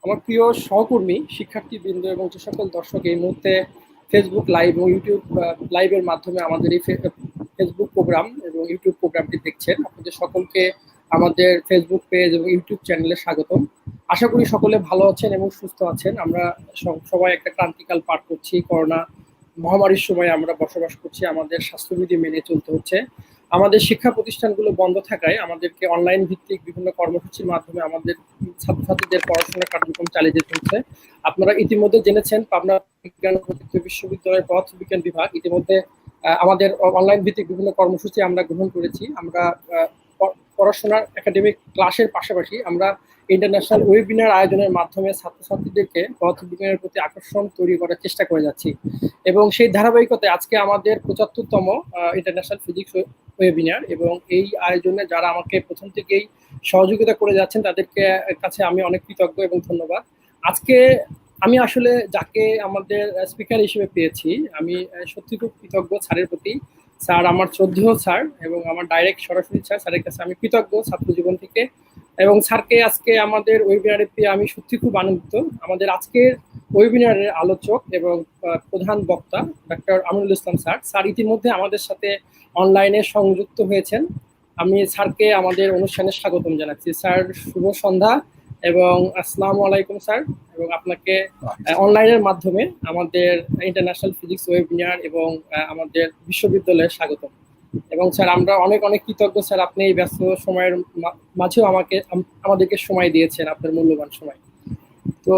আমার প্রিয় সহকর্মী, শিক্ষার্থীবৃন্দ এবং যে সকল দর্শক এই মুহূর্তে ফেসবুক লাইভ এবং ইউটিউব লাইভের মাধ্যমে আমাদের এই ফেসবুক প্রোগ্রাম এবং ইউটিউব প্রোগ্রামটি দেখছেন, আপনাদের সকলকে আমাদের ফেসবুক পেজ এবং ইউটিউব চ্যানেলে স্বাগতম। আশা করি সকলে ভালো আছেন এবং সুস্থ আছেন। আমরা সবাই একটা ক্রান্তিকাল পার করছি। করোনা মহামারীর সময় আমরা বসবাস করছি, আমাদের স্বাস্থ্যবিধি মেনে চলতে হচ্ছে। আমাদের শিক্ষা প্রতিষ্ঠানগুলো বন্ধ থাকায় আমাদেরকে অনলাইন ভিত্তিক বিভিন্ন কর্মসূচির মাধ্যমে আমাদের ছাত্রছাত্রীদের পড়াশোনার কার্যক্রম চালিয়ে যেতে হচ্ছে। আপনারা ইতিমধ্যে জেনেছেন, পাবনা বিজ্ঞান ও প্রযুক্তি বিশ্ববিদ্যালয়ের পদার্থ বিজ্ঞান বিভাগ ইতিমধ্যে আমাদের অনলাইন ভিত্তিক বিভিন্ন কর্মসূচি আমরা গ্রহণ করেছি। আমরা পড়াশোনার একাডেমিক ক্লাসের পাশাপাশি আমরা ইন্টারন্যাশনাল ওয়েবিনার আয়োজনের মাধ্যমে ছাত্রছাত্রীদেরকে পদার্থবিজ্ঞানের প্রতি আকর্ষণ তৈরি করার চেষ্টা করে যাচ্ছি। এবং সেই ধারাবাহিকতায় আজকে আমাদের ৭৫তম ইন্টারন্যাশনাল ফিজিক্স ওয়েবিনার, এবং এই আয়োজনে যারা আমাকে প্রথম থেকেই সহযোগিতা করে যাচ্ছেন তাদেরকে কাছে আমি অনেক কৃতজ্ঞ এবং ধন্যবাদ। আজকে আমি আসলে যাকে আমাদের স্পিকার হিসেবে পেয়েছি, আমি সত্যি খুব কৃতজ্ঞ স্যারের প্রতি। স্যার আমার শ্রদ্ধেয় স্যার এবং আমার ডাইরেক্ট সরাসরি স্যারের কাছে আমি কৃতজ্ঞ ছাত্র জীবন থেকে। এবং স্যারকে আজকে আমাদের ওয়েবিনারে পেয়ে আমি সত্যি খুব আনন্দিত। আমাদের আজকের ওয়েবিনারের আলোচক এবং প্রধান বক্তা ডক্টর আমিনুল ইসলাম স্যার ইতিমধ্যে আমাদের সাথে অনলাইনে সংযুক্ত হয়েছেন। আমি স্যারকে আমাদের অনুষ্ঠানে স্বাগতম জানাচ্ছি। স্যার, শুভ সন্ধ্যা এবং আসসালামু আলাইকুম স্যার। এবং আপনাকে অনলাইনের মাধ্যমে আমাদের ইন্টারন্যাশনাল ফিজিক্স ওয়েবিনার এবং আমাদের বিশ্ববিদ্যালয়ে স্বাগতম। এবং স্যার আমরা অনেক অনেক কৃতজ্ঞ স্যার, আপনি এই ব্যস্ত সময়ের মাঝেও আমাদেরকে সময় দিয়েছেন, আপনার মূল্যবান সময়। তো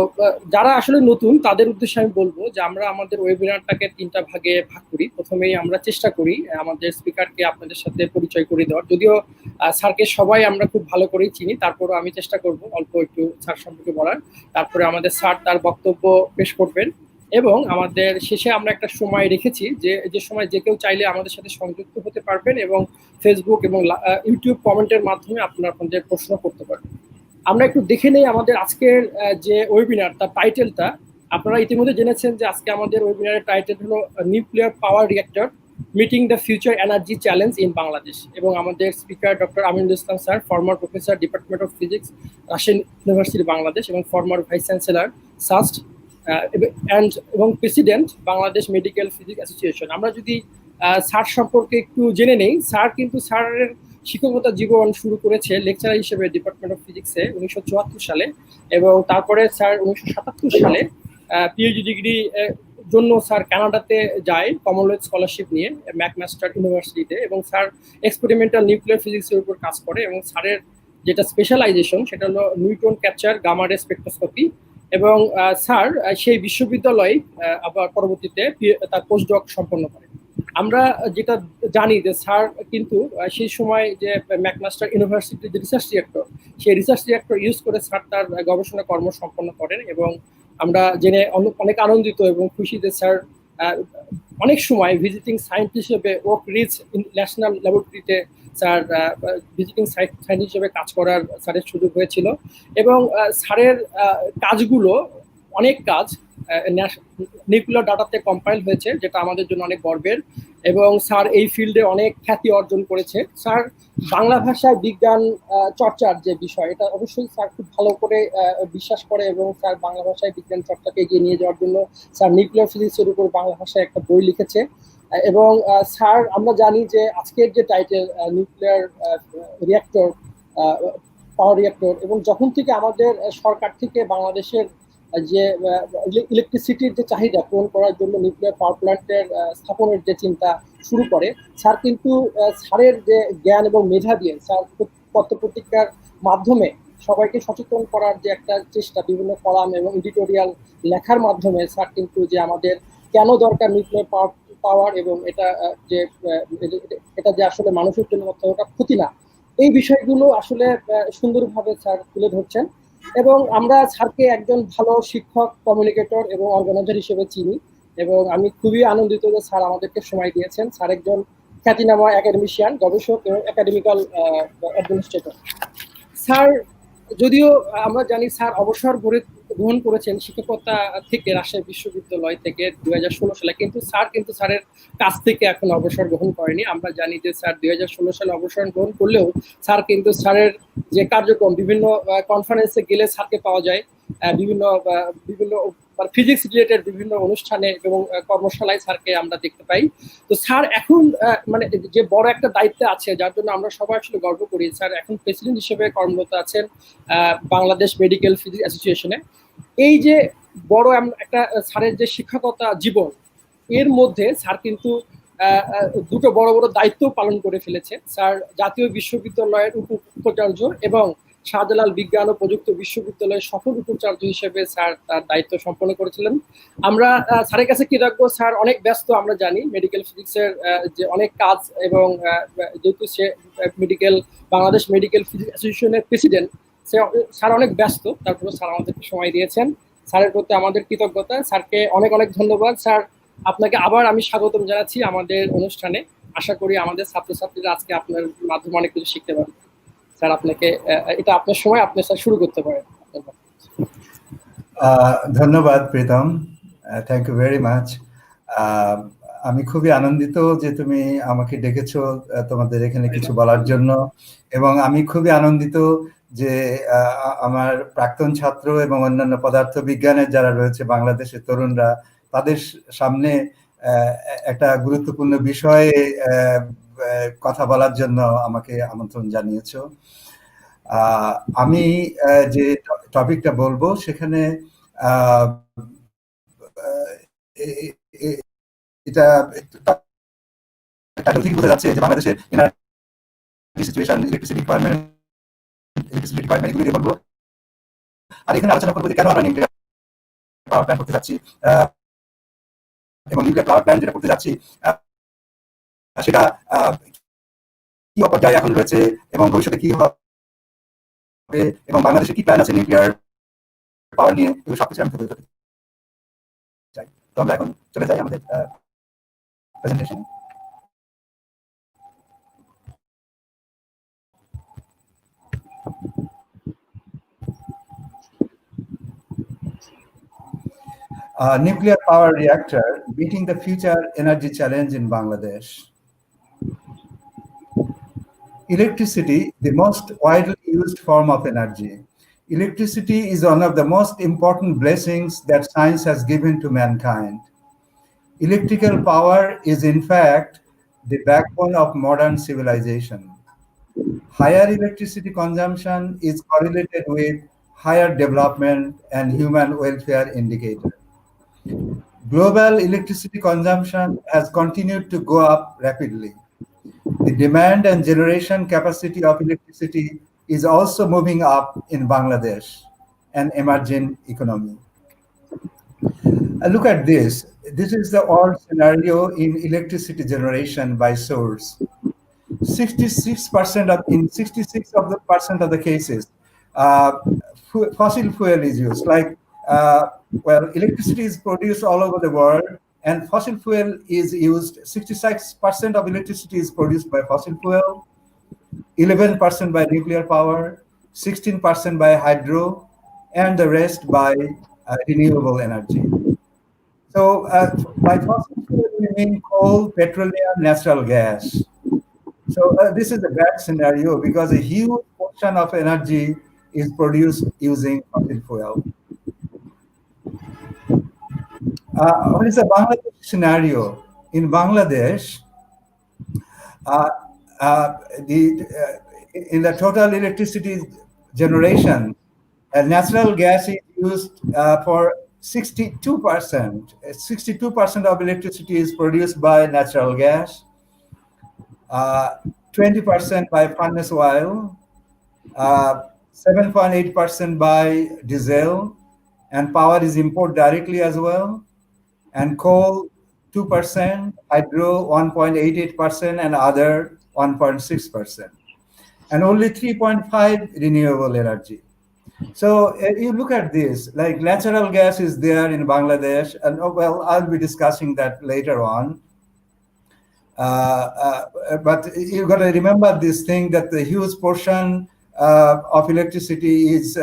যারা আসলে নতুন তাদের উদ্দেশ্যে আমি বলবো যে আমরা আমাদের ওয়েবিনারটাকে 3টা ভাগে ভাগ করি। প্রথমেই আমরা চেষ্টা করি আমাদের স্পিকারকে আপনাদের সাথে পরিচয় করে দেওয়ার। যদিও স্যারকে সবাই আমরা খুব ভালো করেই চিনি, তারপরও আমি চেষ্টা করব অল্প একটু স্যার সম্পর্কে বলার। তারপরে আমাদের স্যার তার বক্তব্য পেশ করবেন এবং আমাদের শেষে আমরা একটা সময় রেখেছি যে সময় যে কেউ চাইলে আমাদের সাথে সংযুক্ত হতে পারবেন এবং ফেসবুক এবং ইউটিউব কমেন্টের মাধ্যমে আপনারা আপনাদের প্রশ্ন করতে পারবেন। আমরা একটু দেখে নেই আমাদের আজকের যে ওয়েবিনার, তার টাইটেলটা। আপনারা ইতিমধ্যে জেনেছেন যে আজকে আমাদের ওয়েবিনারের টাইটেল হলো nuclear power reactor meeting the future energy challenge in Bangladesh. এবং আমাদের speaker doctor Aminul Islam sir, former professor department of physics, Rajshahi university Bangladesh এবং ফর্মার ভাইস-চ্যান্সেলর সাস্ট এবং president Bangladesh medical physics association. আমরা যদি স্যার সম্পর্কে একটু জেনে নেই, স্যারের শিক্ষকতা জীবন শুরু করেছে লেকচারার হিসেবে ডিপার্টমেন্ট অফ ফিজিক্সে 1974 সালে, এবং তারপরে স্যার 1977 সালে পিএইচডি ডিগ্রি জন্য স্যার কানাডাতে যায় কমনওয়েলথ স্কলারশিপ নিয়ে ম্যাকমাস্টার ইউনিভার্সিটিতে। এবং স্যার এক্সপেরিমেন্টাল নিউক্লিয়ার ফিজিক্সের উপর কাজ করে, এবং স্যারের যেটা স্পেশালাইজেশন সেটা হলো নিউট্রন ক্যাপচার, গামা রে স্পেকট্রোস্কোপি। এবং স্যার সেই বিশ্ববিদ্যালয়ে আবার পরবর্তীতে তার পোস্টডক সম্পন্ন করে। আমরা যেটা জানি যে স্যার কিন্তু সেই সময় যে ম্যাকমাস্টার ইউনিভার্সিটির যে রিসার্চ রিঅ্যাক্টর, সেই রিসার্চ রিঅ্যাক্টর ইউজ করে স্যার তার গবেষণা কর্ম সম্পন্ন করেন। এবং আমরা জেনে অনেক আনন্দিত এবং খুশি যে স্যার অনেক সময় ভিজিটিং সায়েন্টিস্ট হিসেবে ওক রিচ ন্যাশনাল ল্যাবরেটরিতে স্যার ভিজিটিং সায়েন্টিস্ট হিসেবে কাজ করার স্যারের সুযোগ হয়েছিল। এবং স্যারের কাজগুলো অনেক কাজ নিউক্লিয়ার ডাটাতে কম্পাইল হয়েছে, যেটা আমাদের জন্য অনেক গর্বের। এবং স্যার এই ফিল্ডে অনেক খ্যাতি অর্জন করেছে। স্যার বাংলা ভাষায় বিজ্ঞান চর্চার যে বিষয়, এটা অবশ্যই স্যার খুব ভালো করে বিশ্বাস করে, এবং স্যার বাংলা ভাষায় বিজ্ঞান চর্চাকে এগিয়ে নিয়ে যাওয়ার জন্য স্যার নিউক্লিয়ার ফিজিক্সের উপর বাংলা ভাষায় একটা বই লিখেছে। এবং স্যার আমরা জানি যে আজকের যে টাইটেল নিউক্লিয়ার রিঅ্যাক্টর, পাওয়ার রিঅ্যাক্টর, এবং যখন থেকে আমাদের সরকার থেকে বাংলাদেশের যে ইলেকট্রিসিটির যে চাহিদা পূরণ করার জন্য নিউক্লিয়ার পাওয়ার প্ল্যান্টের স্থাপনের যে চিন্তা শুরু করে, স্যার কিন্তু স্যারের যে জ্ঞান এবং মেধা দিয়ে স্যার পত্রপত্রিকার মাধ্যমে সবাইকে সচেতন করার যে একটা চেষ্টা, বিভিন্ন কলাম এবং এডিটোরিয়াল লেখার মাধ্যমে স্যার কিন্তু যে আমাদের কেন দরকার নিউক্লিয়ার পাওয়ার এবং এটা যে আসলে মানুষের জন্য অতটা ক্ষতি না, এই বিষয়গুলো আসলে সুন্দরভাবে স্যার তুলে ধরছেন। এবং আমরা স্যারকে একজন ভালো শিক্ষক, কমিউনিকেটর এবং অর্গানাইজার হিসেবে চিনি। এবং আমি খুবই আনন্দিত যে স্যার আমাদেরকে সময় দিয়েছেন। স্যার একজন খ্যাতিনামা একাডেমিশিয়ান, গবেষক এবং একাডেমিক্যাল অ্যাডমিনিস্ট্রেটর। স্যার যদিও আমরা জানি স্যার অবসর গ্রহণ করেছেন শিক্ষকতা থেকে রাজশাহী বিশ্ববিদ্যালয় থেকে 2016 সালে, কিন্তু স্যারের কাছ থেকে এখন অবসর গ্রহণ করেনি। আমরা জানি যে স্যার 2016 সালে অবসর গ্রহণ করলেও স্যারের যে কার্যক্রম, বিভিন্ন কনফারেন্সে গেলে স্যারকে পাওয়া যায়, বিভিন্ন বিভিন্ন ফিজিক্স রিলেটেড বিভিন্ন অনুষ্ঠানে এবং কর্মশালায় স্যারকে আমরা দেখতে পাই। তো স্যার এখন মানে যে বড় একটা দায়িত্বে আছে, যার জন্য আমরা সবাই আসলে গর্ব করি। স্যার এখন প্রেসিডেন্ট হিসেবে কর্মরত আছেন বাংলাদেশ মেডিকেল ফিজিক্স অ্যাসোসিয়েশনে। এই যে বড় একটা স্যারের যে শিক্ষকতা জীবন, এর মধ্যে স্যার কিন্তু দুটো বড় বড় দায়িত্ব পালন করে ফেলেছে। স্যার জাতীয় বিশ্ববিদ্যালয়ের উপাচার্য এবং শাহজালাল বিজ্ঞান ও প্রযুক্তি বিশ্ববিদ্যালয়ের সফল উপাচার্য হিসেবে স্যার তার দায়িত্ব সম্পন্ন করেছিলেন। আমরা স্যারের কাছে কি রাখবো, স্যার অনেক ব্যস্ত, আমরা জানি মেডিকেল ফিজিক্সের যে অনেক কাজ, এবং যেহেতু সে বাংলাদেশ মেডিকেল ফিজিক্স অ্যাসোসিয়েশনের প্রেসিডেন্ট, স্যার অনেক ব্যস্ত, তারপরে স্যার আমাদেরকে সময় দিয়েছেন। স্যারের প্রতি আমাদের কৃতজ্ঞতা, স্যারকে অনেক অনেক ধন্যবাদ। স্যার, আপনাকে আবার আমি স্বাগতম জানাচ্ছি আমাদের অনুষ্ঠানে। আশা করি আমাদের ছাত্রছাত্রীরা আজকে আপনার মাধ্যমে অনেক কিছু শিখতে পারবে। স্যার, আপনাকে এটা আপনার সময়, আপনি স্যার শুরু করতে পারেন। ধন্যবাদ Pritam, thank you very much. আমি খুবই আনন্দিত যে তুমি আমাকে ডেকেছো তোমাদের এখানে কিছু বলার জন্য, এবং আমি খুবই আনন্দিত যে আমার প্রাক্তন ছাত্র এবং অন্যান্য পদার্থ বিজ্ঞানের যারা রয়েছে বাংলাদেশের তরুণরা, তাদের সামনে একটা গুরুত্বপূর্ণ বিষয়ে কথা বলার জন্য আমাকে আমন্ত্রণ জানিয়েছো। আমি যে টপিকটা বলবো সেখানে এটা টাইটেল থেকে বোঝা যাচ্ছে যে বাংলাদেশের এনার্জি সিচুয়েশন, ইলেকট্রিসিটি রিকোয়ারমেন্ট এগুলি বলবো। আর এখানে আলোচনা করবো যে কেন আমরা নিউক্লিয়ার পাওয়ার প্ল্যান্ট করতে যাচ্ছি, এবং নিউক্লিয়ার পাওয়ার প্ল্যান্ট যেটা করতে যাচ্ছি সেটা কি পর্যায়ে এখন রয়েছে এবং ভবিষ্যতে কি হবে, এবং বাংলাদেশে কি প্ল্যান আছে নিউক্লিয়ার পাওয়ার নিয়ে, এগুলো সবকিছু আমি তুলে ধরতে চাই। তো আমরা এখন চলে যাই আমাদের presentation. Nuclear power reactor meeting the future energy challenge in Bangladesh. Electricity, the most widely used form of energy. Electricity is one of the most important blessings that science has given to mankind. Electrical power is in fact the backbone of modern civilization. Higher electricity consumption is correlated with higher development and human welfare indicators. Global electricity consumption has continued to go up rapidly. The demand and generation capacity of electricity is also moving up in Bangladesh, an emerging economy. Look at this. This is the old scenario in electricity generation by source. 66% of the cases, fossil fuel is used. Like, well, electricity is produced all over the world, and fossil fuel is used. 66% of electricity is produced by fossil fuel, 11% by nuclear power, 16% by hydro, and the rest by renewable energy. So by fossil fuel, we mean coal, petroleum, natural gas. So this is a bad scenario because a huge portion of energy is produced using fossil fuel. What is the Bangladesh scenario? In Bangladesh, in the total electricity generation, natural gas is used for 62%. 62% of electricity is produced by natural gas, 20% by furnace oil, 7.8% by diesel, and power is imported directly as well, and coal 2%, hydro 1.88%, and other 1.6%, and only 3.5 renewable energy. So you look at this, like natural gas is there in Bangladesh, and well, I'll be discussing that later on. But you've got to remember this thing that the huge portion of electricity is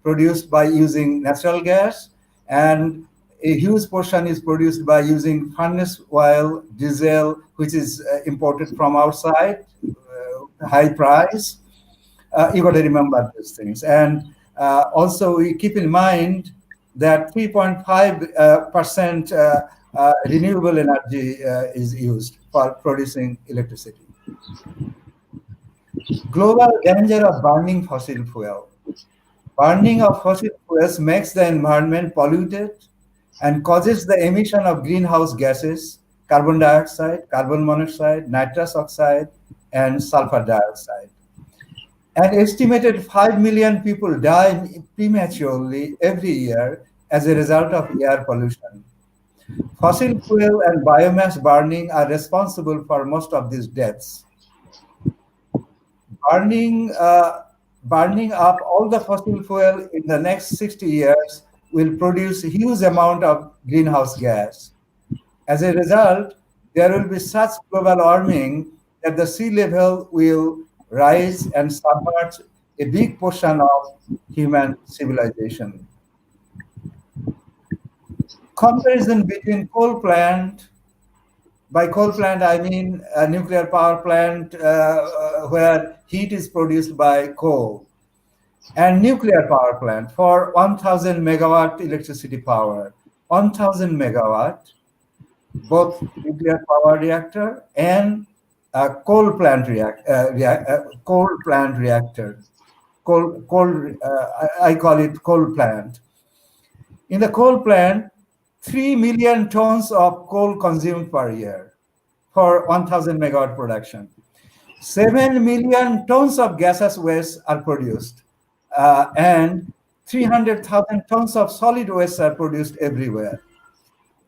produced by using natural gas, and a huge portion is produced by using furnace oil, diesel, which is imported from outside, high price. You got to remember these things. And also we keep in mind that 3.5% renewable energy is used for producing electricity. Global danger of burning fossil fuel. Burning of fossil fuels makes the environment polluted and causes the emission of greenhouse gases, carbon dioxide, carbon monoxide, nitrous oxide, and sulfur dioxide. An estimated 5 million people die prematurely every year as a result of air pollution. Fossil fuel and biomass burning are responsible for most of these deaths. Burning up all the fossil fuel in the next 60 years will produce a huge amount of greenhouse gas. As a result, there will be such global warming that the sea level will rise and submerge a big portion of human civilization. Comparison between coal plant, by coal plant I mean a nuclear power plant where heat is produced by coal, and nuclear power plant for 1000 megawatt electricity power. 1000 megawatt, both nuclear power reactor and coal plant reactor. I call it coal plant. In the coal plant, 3 million tons of coal consumed per year for 1000 megawatt production. 7 million tons of gaseous waste are produced, and 300,000 tons of solid waste are produced everywhere.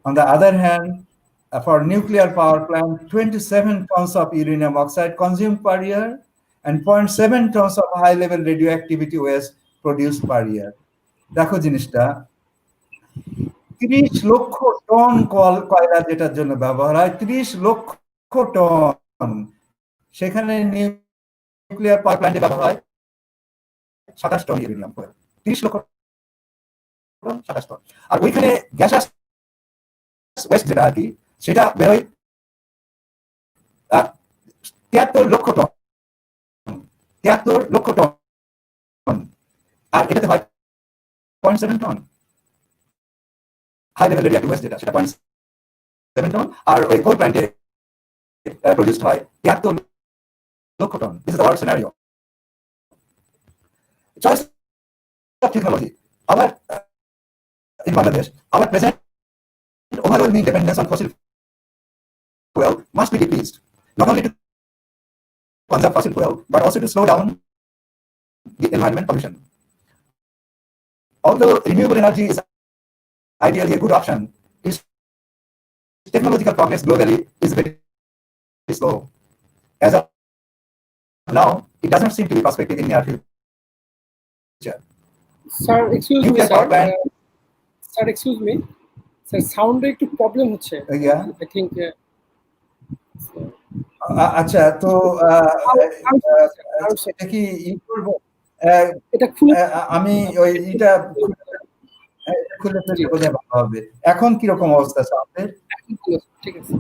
On the other hand, for nuclear power plant, 27 tons of uranium oxide consumed per year and 0.7 tons of high-level radioactivity waste produced per year. দেখো জিনিসটা, 30 লক্ষ ton কয়লা যেটার জন্য ব্যবহার হয়, 30 লক্ষ ton, সেখানে নিউক্লিয়ার পাওয়ার প্ল্যান্টে ব্যবহার হয় 27 টন ইউরেনিয়াম। 30 লক্ষ টন, 27 টন। আর ওইখানে গ্যাসাস ওয়েস্ট যেটা আর কি, সেটা বেরোয় 73 লক্ষ টন। 73 লক্ষ টন, আর এটাতে হয় 0.7 ton high level radiative waste, যেটা সেটা 0.7 টন, আর ওই কোল প্ল্যান্টে প্রডিউসড হয় 73 lakh ton. This is our scenario. Choice of technology, our in Bangladesh, our present overwhelming dependence on fossil fuel must be decreased, not only to conserve fossil fuel, but also to slow down the environment pollution. Although renewable energy is ideally a good option, its technological progress globally is very slow. As of now, it doesn't seem to be prospective in near future. Sir, excuse me, sir. Sir, excuse me. Sir, sound একটু problem হচ্ছে। I think আচ্ছা, তো এটা কি করব? এটা খুলে আমি ওই এটা খুলে ফেললে বোধহয় ভালো হবে। এখন কিরকম অবস্থা সাউন্ডের? ঠিক আছে।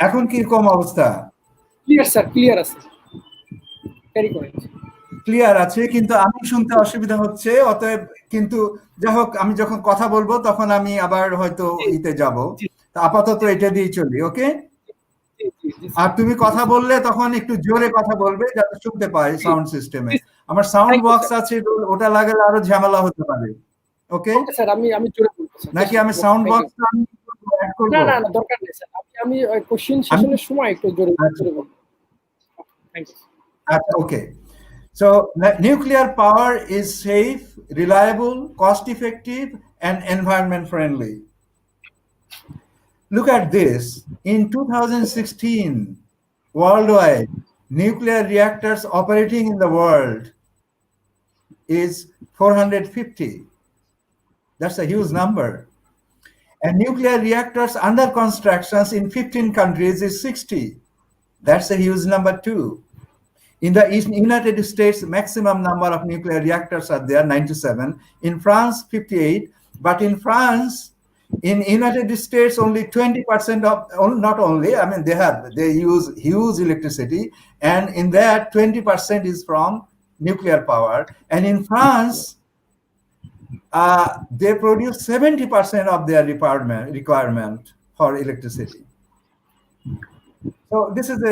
এখন কিরকম অবস্থা? ক্লিয়ার স্যার, ক্লিয়ার আছে। ক্যারি করেন। ক্লিয়ার আছে, কিন্তু আমি শুনতে অসুবিধা হচ্ছে। অতএব কিন্তু যাই হোক, আমি যখন কথা বলবো তখন আমি আবার হয়তো ইতে যাব। তো আপাতত এটা দিয়ে চলি, ওকে? আর তুমি কথা বললে তখন একটু জোরে কথা বলবে যাতে শুনতে পাই সাউন্ড সিস্টেমে। আমার সাউন্ড বক্স আছে, ওটা লাগালে আরো ঝামেলা হতে পারে। ওকে স্যার, আমি জোরে বলবো স্যার। নাকি আমি সাউন্ড বক্স অ্যাড করব? না দরকার নেই স্যার। আমি কোশ্চেন সেশনের সময় একটু জোরে বলবো। Thank you. আচ্ছা, okay. So nuclear power is safe, reliable, cost effective, and environment friendly. Look at this. In 2016, worldwide, nuclear reactors operating in the world is 450. That's a huge number. And nuclear reactors under constructions in 15 countries is 60. That's a huge number too. In the United States, maximum number of nuclear reactors are there, 97. In France, 58. But in France, in United States, only 20% of, not only, I mean, they use huge electricity, and in that 20% is from nuclear power. And in France, they produce 70% of their requirement for electricity. So this is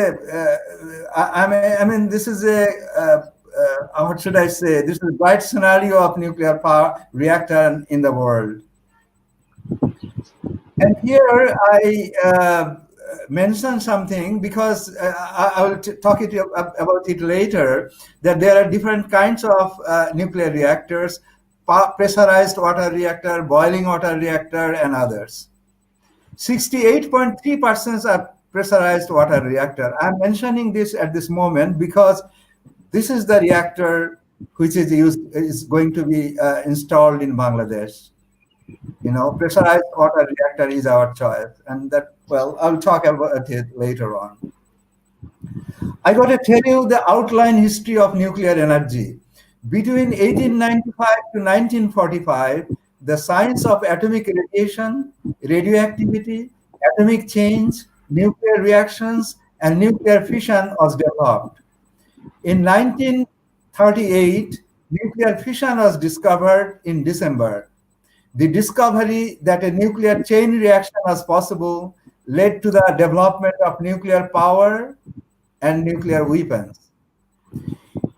I mean, this is what should I say? This is a bright scenario of nuclear power reactor in the world. And here I mention something because I will talk about it later, that there are different kinds of nuclear reactors, pressurized water reactor, boiling water reactor, and others. 68.3% are pressurized water reactor. I'm mentioning this at this moment because this is the reactor which is going to be installed in Bangladesh. You know, pressurized water reactor is our choice, and that, well, I'll talk about it later on. I got to tell you the outline history of nuclear energy. Between 1895 to 1945, the science of atomic radiation, radioactivity, atomic change, nuclear reactions, and nuclear fission was developed. In 1938, nuclear fission was discovered in December. The discovery that a nuclear chain reaction was possible led to the development of nuclear power and nuclear weapons.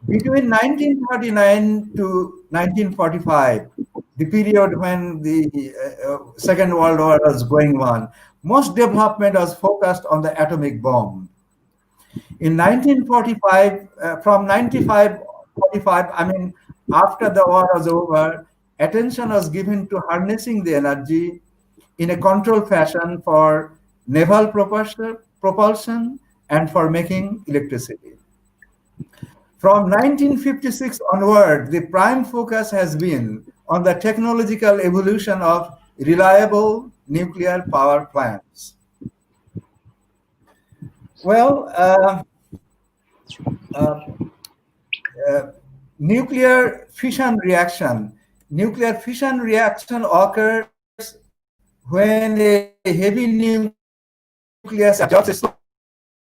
Between 1939 to 1945, the period when the Second World War was going on, most development was focused on the atomic bomb. In 1945, from 1945, I mean, after the war was over, attention was given to harnessing the energy in a controlled fashion for naval propulsion and for making electricity. From 1956 onward, the prime focus has been on the technological evolution of reliable nuclear power plants. Well, nuclear fission reaction. Nuclear fission reaction occurs when a heavy nucleus absorbs a slow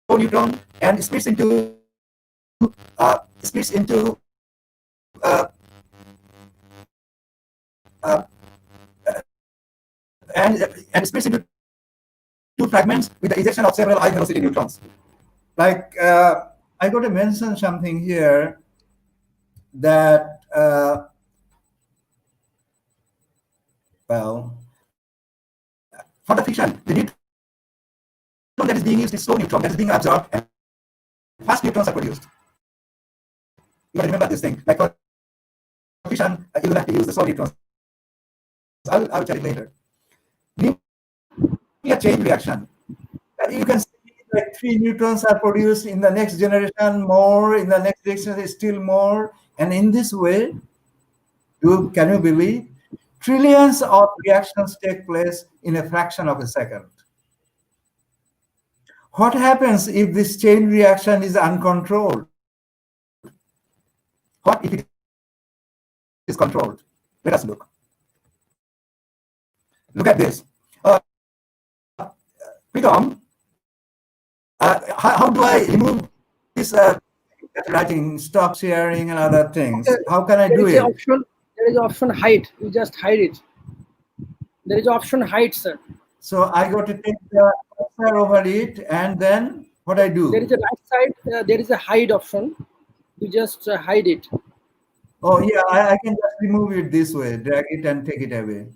neutron and splits into and splits into two fragments with the ejection of several high velocity neutrons. Like I got to mention something here that well, for the fission, the neutron that is being used is slow neutron that is being absorbed, and fast neutrons are produced. You gotta remember this thing. Like for fission, you will have to use the slow neutrons. I'll tell you later. Nuclear chain reaction. You can see like 3 neutrons are produced in the next generation, more in the next generation, still more, and in this way, can you believe? Trillions of reactions take place in a fraction of a second. What happens if this chain reaction is uncontrolled? What if it is controlled? Let us look. Look at this. Pretam, how do I remove this writing, stop sharing, and other things? How can I do it? There is option hide. You just hide it. There is option hide, sir. So I got to take the cursor over it, and then what I do? There is a right side. There is a hide option. You just hide it. Oh yeah, I can just remove it this way, drag it and take it away.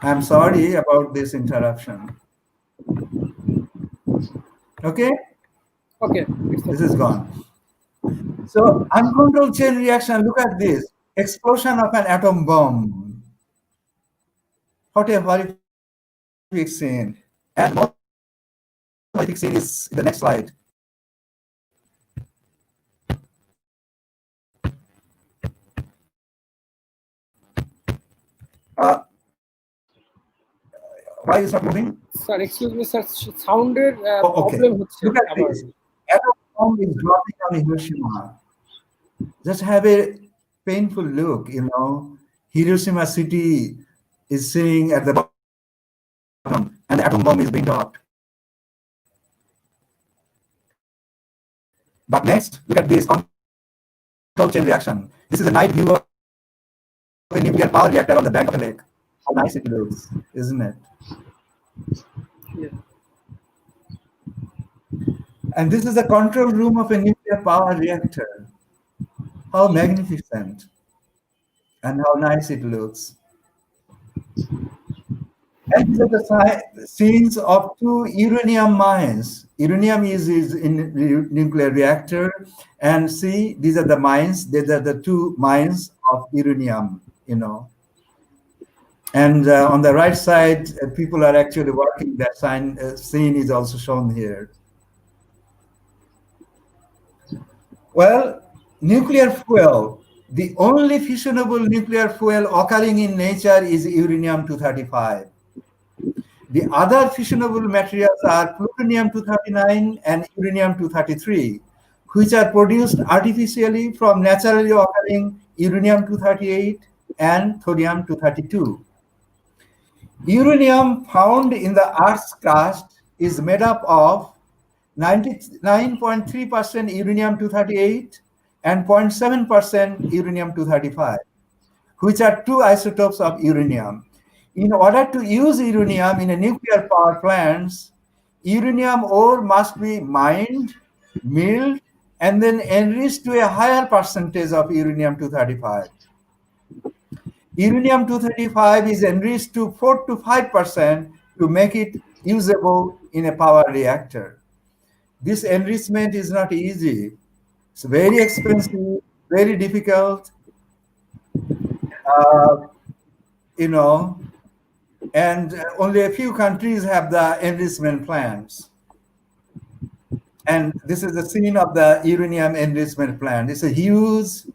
I'm sorry about this interruption. Okay? Okay. This is gone. So uncontrolled chain reaction, look at this. Explosion of an atom bomb. What a horrific scene. And more horrific scene is in the next slide. Why is not moving? Sir, excuse me, sir. Sounded okay. problem. Look at this. bomb is dropping on Hiroshima. Just have a painful look, Hiroshima city is sitting at the bottom and the atom bomb is being dropped. But next, look at this control chain reaction. This is a night view of a nuclear power reactor on the bank of a lake. How nice it looks, isn't it? Yeah. And this is the control room of a nuclear power reactor. How magnificent and how nice it looks. And these are the scenes of two uranium mines. Uranium is in nuclear reactor, and see, these are the mines. These are the two mines of uranium, And on the right side, people are actually working. That scene is also shown here. Well, nuclear fuel, the only fissionable nuclear fuel occurring in nature is uranium-235. The other fissionable materials are plutonium-239 and uranium-233, which are produced artificially from naturally occurring uranium-238 and thorium-232. Uranium found in the Earth's crust is made up of 99.3% uranium-238 and 0.7% uranium-235, which are two isotopes of uranium. In order to use uranium in a nuclear power plants, uranium ore must be mined, milled, and then enriched to a higher percentage of uranium-235. Uranium-235 is enriched to 4 to 5% to make it usable in a power reactor. This enrichment is not easy. It's very expensive, very difficult, and only a few countries have the enrichment plants. And this is the scene of the uranium enrichment plant. It's a huge,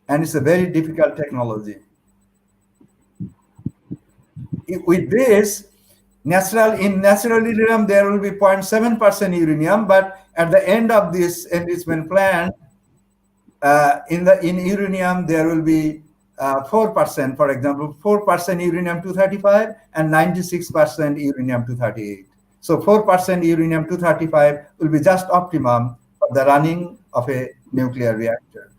and it's a very difficult technology. With this, in natural uranium, there will be 0.7% uranium, but at the end of this enrichment plant, in uranium, there will be 4%, for example, 4% uranium-235 and 96% uranium-238. So 4% uranium-235 will be just optimum for the running of a nuclear reactor.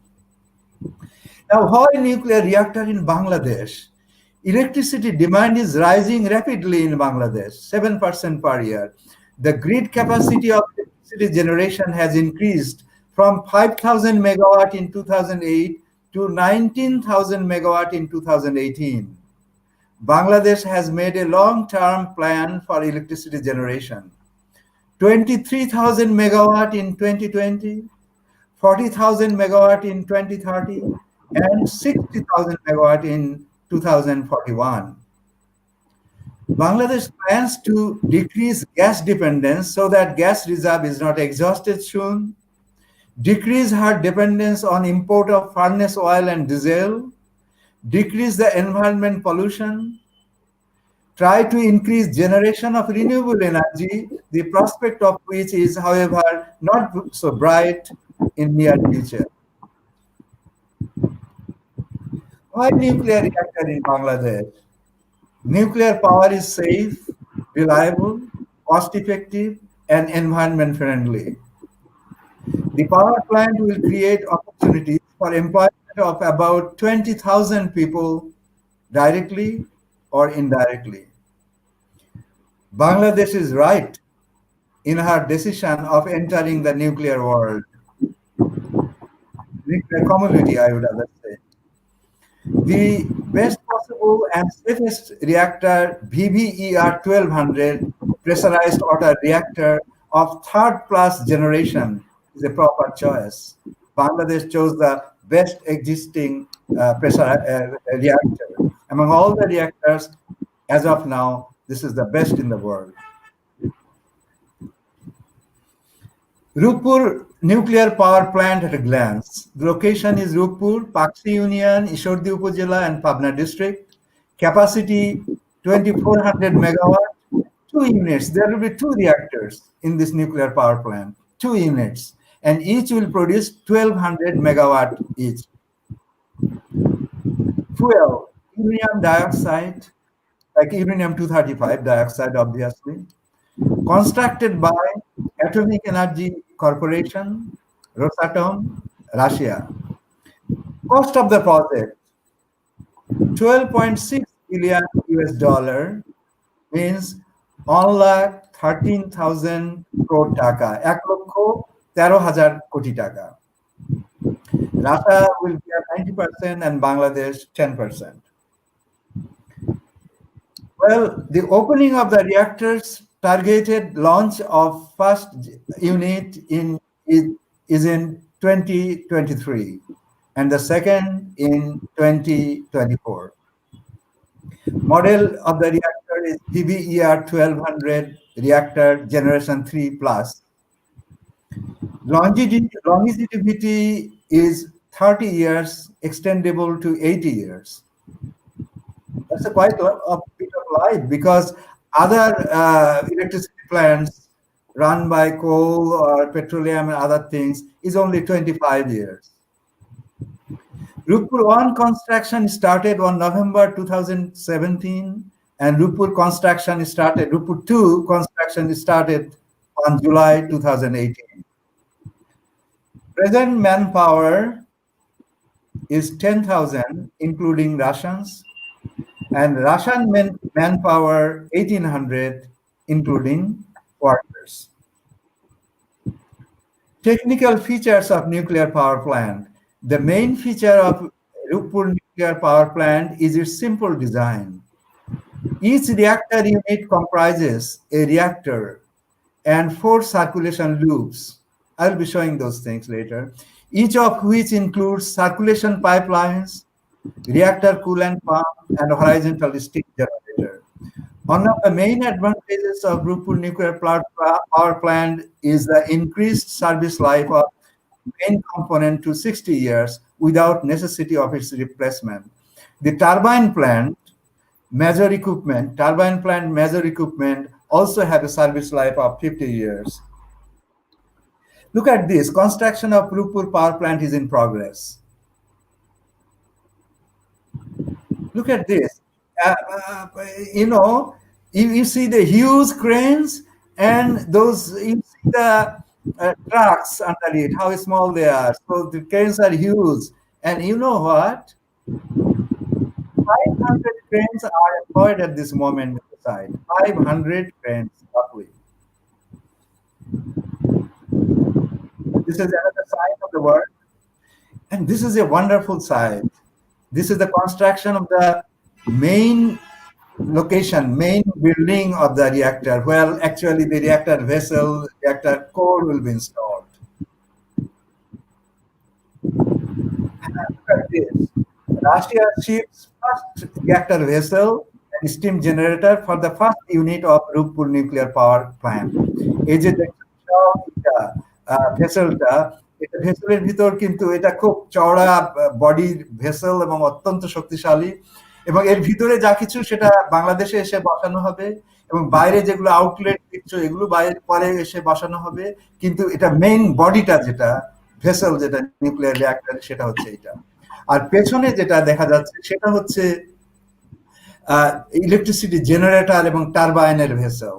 Now, why nuclear reactor in Bangladesh? Electricity demand is rising rapidly in Bangladesh, 7% per year. The grid capacity of electricity generation has increased from 5,000 megawatt in 2008 to 19,000 megawatt in 2018. Bangladesh has made a long-term plan for electricity generation. 23,000 megawatt in 2020, 40,000 megawatt in 2030, and 60,000 megawatt in 2041. Bangladesh plans to decrease gas dependence so that gas reserve is not exhausted soon, decrease her dependence on import of furnace oil and diesel, decrease the environment pollution, try to increase generation of renewable energy, the prospect of which is, however, not so bright in near future. Why nuclear reactor in Bangladesh? Nuclear power is safe, reliable, cost-effective, and environment-friendly. The power plant will create opportunities for employment of about 20,000 people directly or indirectly. Bangladesh is right in her decision of entering the nuclear world. Nuclear community, I would rather say. The best possible and safest reactor, VVER 1200, pressurized water reactor of third plus generation, is a proper choice. Bangladesh chose the best existing reactor. Among all the reactors, as of now, this is the best in the world. Rupur nuclear power plant at a glance. The location is Rupur, Pakshi Union, Ishordi Upazila, and Pabna district. Capacity 2,400 megawatt, 2 units. There will be 2 reactors in this nuclear power plant, 2 units. and each will produce 1200 megawatt each. Fuel, uranium dioxide, like uranium-235 dioxide, obviously, constructed by Atomic Energy Corporation, Rosatom, Russia. Cost of the project, 12.6 billion US dollar, means 1,13,000 crore টাকা, 1,13,000 কোটি টাকা. Russia will bear 90% and Bangladesh 10%. Well, the opening of the reactor's targeted launch of first unit is in 2023 and the second in 2024. Model of the reactor is PBER 1200 reactor generation 3 plus. Longevity is 30 years, extendable to 80 years. That's quite a bit of life, because other electricity plants run by coal or petroleum and other things is only 25 years. Rupur 1 construction started on November 2017, and Rupur 2 construction started on July 2018. Present manpower is 10,000, including Russians, and Russian manpower 1,800, including workers. Technical features of nuclear power plant. The main feature of Rupur nuclear power plant is its simple design. Each reactor unit comprises a reactor and 4 circulation loops. I'll be showing those things later, each of which includes circulation pipelines, reactor coolant pump, and horizontal steam generator. One of the main advantages of Rupur nuclear power plant is the increased service life of main component to 60 years without necessity of its replacement. The turbine plant major equipment also have a service life of 50 years. Look at this, construction of Rupur power plant is in progress. Look at this. You see the huge cranes and those, you see the trucks underneath, how small they are. So the cranes are huge. And you know what? 500 cranes are employed at this moment at the site. 500 cranes, roughly. This is another site of the work. And this is a wonderful site. This is the construction of the main building of the reactor, where actually the reactor vessel, reactor core will be installed. Look at this. Russia ships first reactor vessel and steam generator for the first unit of Rupur nuclear power plant. এই যে ভেসেলটা, এটা ভেসেলের ভিতর কিন্তু এটা খুব চওড়া বডির vessel এবং অত্যন্ত শক্তিশালী, এবং এর ভিতরে যা কিছু সেটা বাংলাদেশে এসে বসানো হবে, এবং বাইরে যেগুলো আউটলেট কিছু এগুলো বাইরে পরে এসে বসানো হবে, কিন্তু এটা মেইন বডিটা যেটা ভেসেল, যেটা নিউক্লিয়ার রিঅ্যাক্টর, সেটা হচ্ছে এটা। আর পেছনে যেটা দেখা যাচ্ছে সেটা হচ্ছে ইলেকট্রিসিটি জেনারেটর এবং টারবাইনের ভেসেল,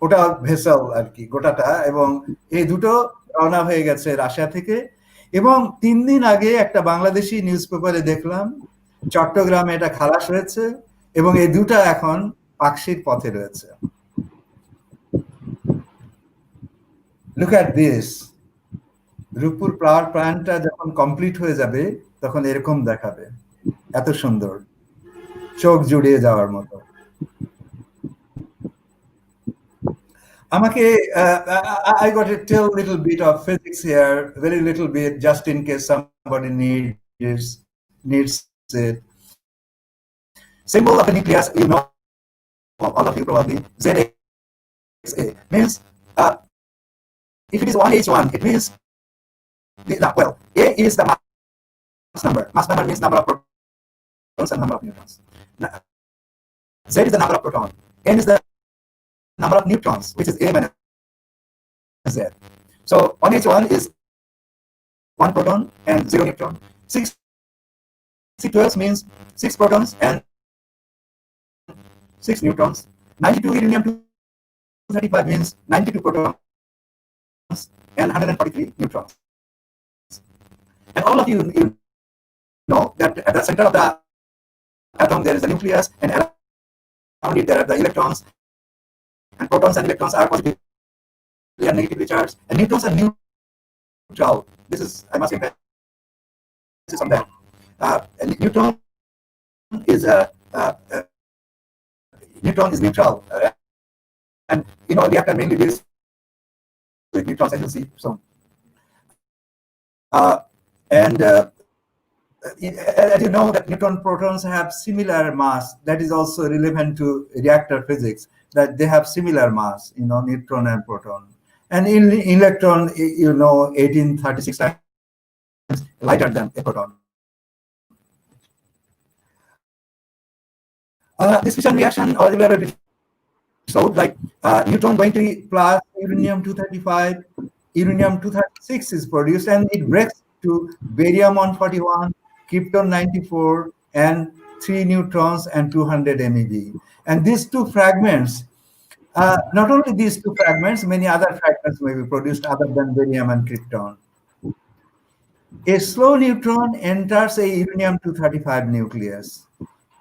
ওটা ভেসেল আর কি গোটাটা। এবং এই দুটো রওনা হয়ে গেছে রাশিয়া থেকে। এবং 3 দিন আগে একটা বাংলাদেশি নিউজ পেপারে দেখলাম চট্টগ্রামে এটা খালাস হয়েছে, এবং এই দুটা এখন পাকশির পথে রয়েছে। Look at this. Rooppur power প্ল্যান্টটা যখন কমপ্লিট হয়ে যাবে তখন এরকম দেখাবে, এত সুন্দর, চোখ জুড়িয়ে যাওয়ার মতো। আমাকে I got to tell a little bit of physics here, very little bit, just in case somebody needs it. Symbol of the nucleus, you know, all of you probably, ZXA means if it is 1H1, it means well, A is the mass number. Mass number means number of protons and number of neutrons. Z is the number of protons. N is the number of neutrons, which is A minus Z. So 1H1 is 1 proton and 0 neutron. 6C12 means 6 protons and 6 neutrons. 92 uranium-235 means 92 protons and 143 neutrons. And all of you know that at the center of the atom there is a nucleus, and around it there are the electrons, and protons and electrons are positively and negatively charged, and neutrons are neutral. This is, I must emphasize on that. Neutron is neutral, and reactor mainly deals with neutrons, as you'll see soon. And as you know, that neutron protons have similar mass. That is also relevant to reactor physics, that they have similar mass, neutron and proton. And in electron, 1836 times lighter than a proton. This fission reaction, or so like neutron going to plus uranium-235, uranium-236 is produced, and it breaks to barium-141, krypton-94, and 3 neutrons and 200 MeV. And these two fragments, not only these two fragments, many other fragments may be produced other than barium and krypton. A slow neutron enters a uranium-235 nucleus.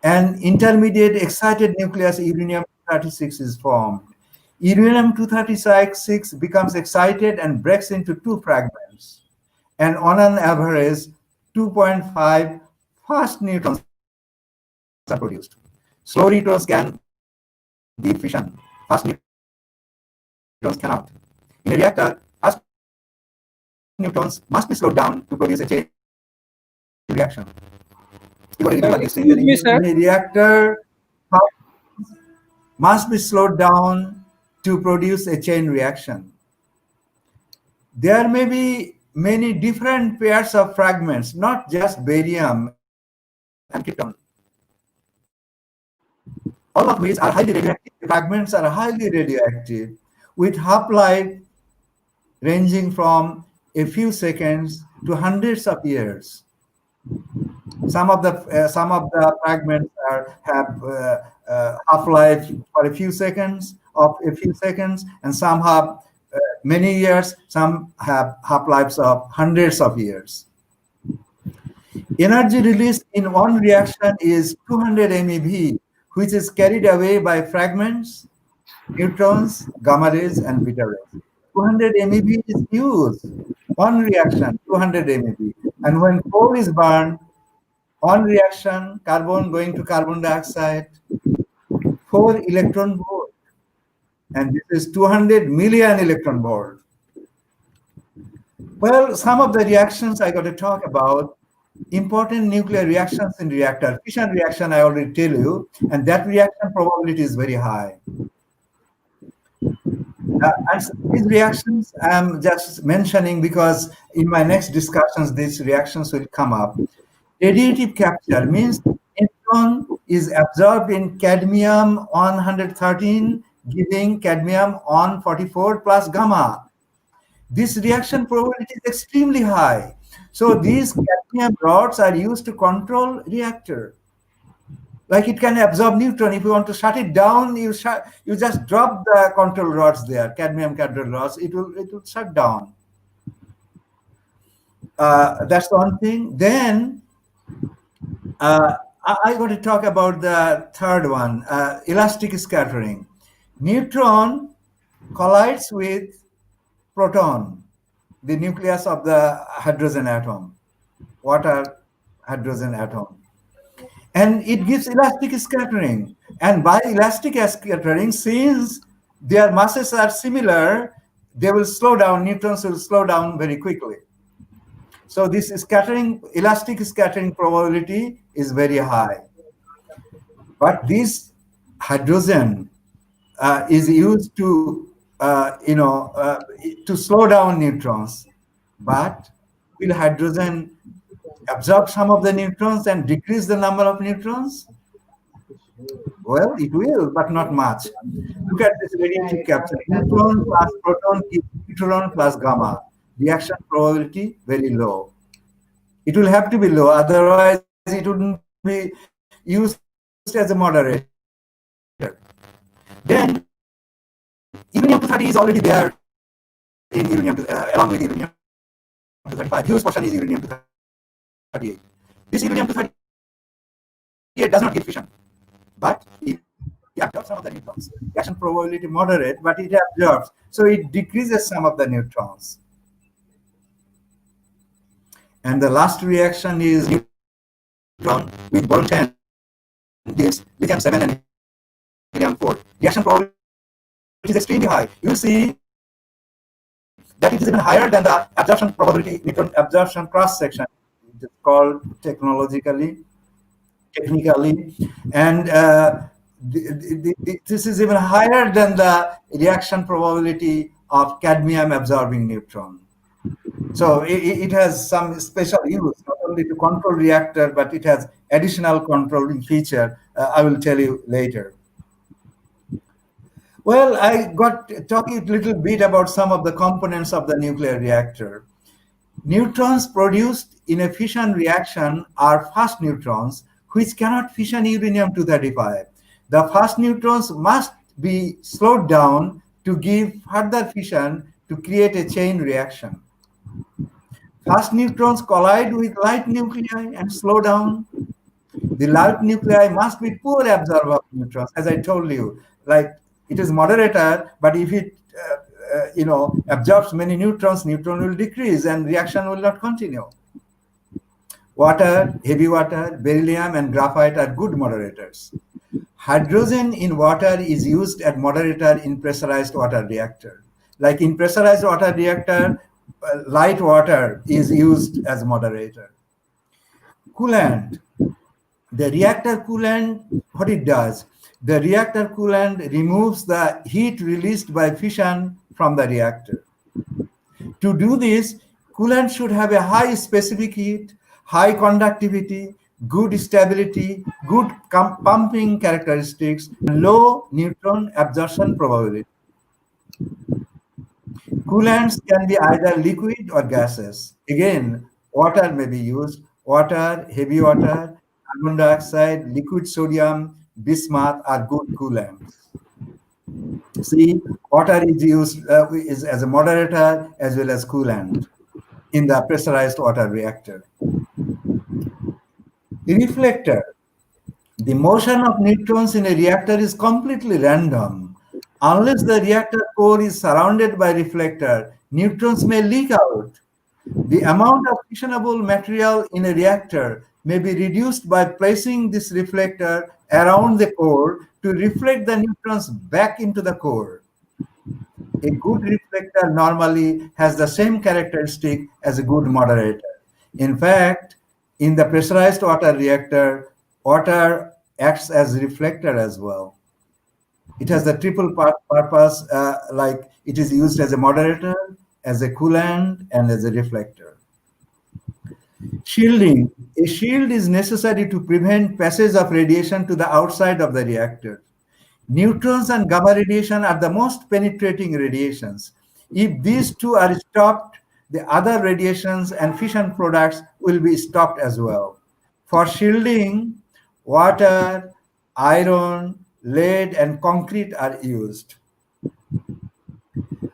An intermediate excited nucleus uranium-236 is formed. Uranium-236 becomes excited and breaks into 2 fragments. And on an average, 2.5 fast neutrons are produced. Slow neutrons can be fission. Fast neutrons cannot. In a reactor, fast neutrons must be slowed down to produce a chain reaction. Excuse me, sir. A reactor must be slowed down to produce a chain reaction. There may be many different pairs of fragments, not just barium and krypton, all of which are highly radioactive. The fragments are highly radioactive, with half-life ranging from a few seconds to hundreds of years. Some of the fragments have half-life for a few seconds, and some have many years. Some have half-lives of hundreds of years. Energy released in one reaction is 200 MeV, which is carried away by fragments, neutrons, gamma rays, and beta rays. 200 MeV is used. One reaction, 200 MeV. And when coal is burned, on reaction, carbon going to carbon dioxide, 4 electron volt. And this is 200 million electron volt. Well, some of the reactions I got to talk about, important nuclear reactions in reactor. Fission reaction, I already tell you, and that reaction probability is very high. And these reactions I'm just mentioning because in my next discussions, these reactions will come up. Radiative capture means neutron is absorbed in cadmium 113, giving cadmium 144 plus gamma. This reaction probability is extremely high. So these cadmium rods are used to control reactor. Like it can absorb neutron. If you want to shut it down, you just drop the control rods there, cadmium control rods. It will shut down. That's one thing. Then I want to talk about the third one, elastic scattering. Neutron collides with proton, the nucleus of the hydrogen atom, water hydrogen atom. And it gives elastic scattering. And by elastic scattering, since their masses are similar, they will slow down, neutrons will slow down very quickly. So this scattering, elastic scattering probability is very high. But this hydrogen is used to, to slow down neutrons. But will hydrogen absorb some of the neutrons and decrease the number of neutrons? Well, it will, but not much. Look at this radiative capture. Neutron plus proton gives neutron plus gamma. Reaction probability very low. It will have to be low, otherwise it wouldn't be used as a moderator. Then uranium-230 is already there in uranium, along with uranium-235. Huge portion is uranium-238. This uranium-238 does not give fission, but it absorbs some of the neutrons. Reaction probability moderate, but it absorbs, so it decreases some of the neutrons. And the last reaction is neutron with boron 10, this lithium 7 and helium 4. Reaction probability is extremely high. You see that it is even higher than the absorption probability, neutron absorption cross section. It is called technically, and this is even higher than the reaction probability of cadmium absorbing neutron. So it has some special use, not only to control reactor, but it has additional controlling feature. I will tell you later. Well, I got talking a little bit about some of the components of the nuclear reactor. Neutrons produced in a fission reaction are fast neutrons, which cannot fission uranium-235. The fast neutrons must be slowed down to give further fission to create a chain reaction. Fast neutrons collide with light nuclei and slow down. The light nuclei must be poor absorber of neutrons, as I told you. Like it is moderator, but if it absorbs many neutrons, neutron will decrease and reaction will not continue. Water, heavy water, beryllium, and graphite are good moderators. Hydrogen in water is used as moderator in pressurized water reactor. Like in pressurized water reactor, light water is used as moderator. Coolant. The reactor coolant, what it does? The reactor coolant removes the heat released by fission from the reactor. To do this, coolant should have a high specific heat, high conductivity, good stability, good pumping characteristics, low neutron absorption probability. Coolants can be either liquid or gases. Again, water may be used. Water, heavy water, carbon dioxide, liquid sodium, bismuth are good coolants. See, water is used as a moderator as well as coolant in the pressurized water reactor. Reflector. The motion of neutrons in a reactor is completely random. Unless the reactor core is surrounded by reflector, neutrons may leak out. The amount of fissionable material in a reactor may be reduced by placing this reflector around the core to reflect the neutrons back into the core. A good reflector normally has the same characteristic as a good moderator. In fact, in the pressurized water reactor, water acts as a reflector as well. It has the triple purpose, like it is used as a moderator, as a coolant, and as a reflector. Shielding. A shield is necessary to prevent passage of radiation to the outside of the reactor. Neutrons and gamma radiation are the most penetrating radiations. If these two are stopped, the other radiations and fission products will be stopped as well. For shielding, water, iron, lead, and concrete are used.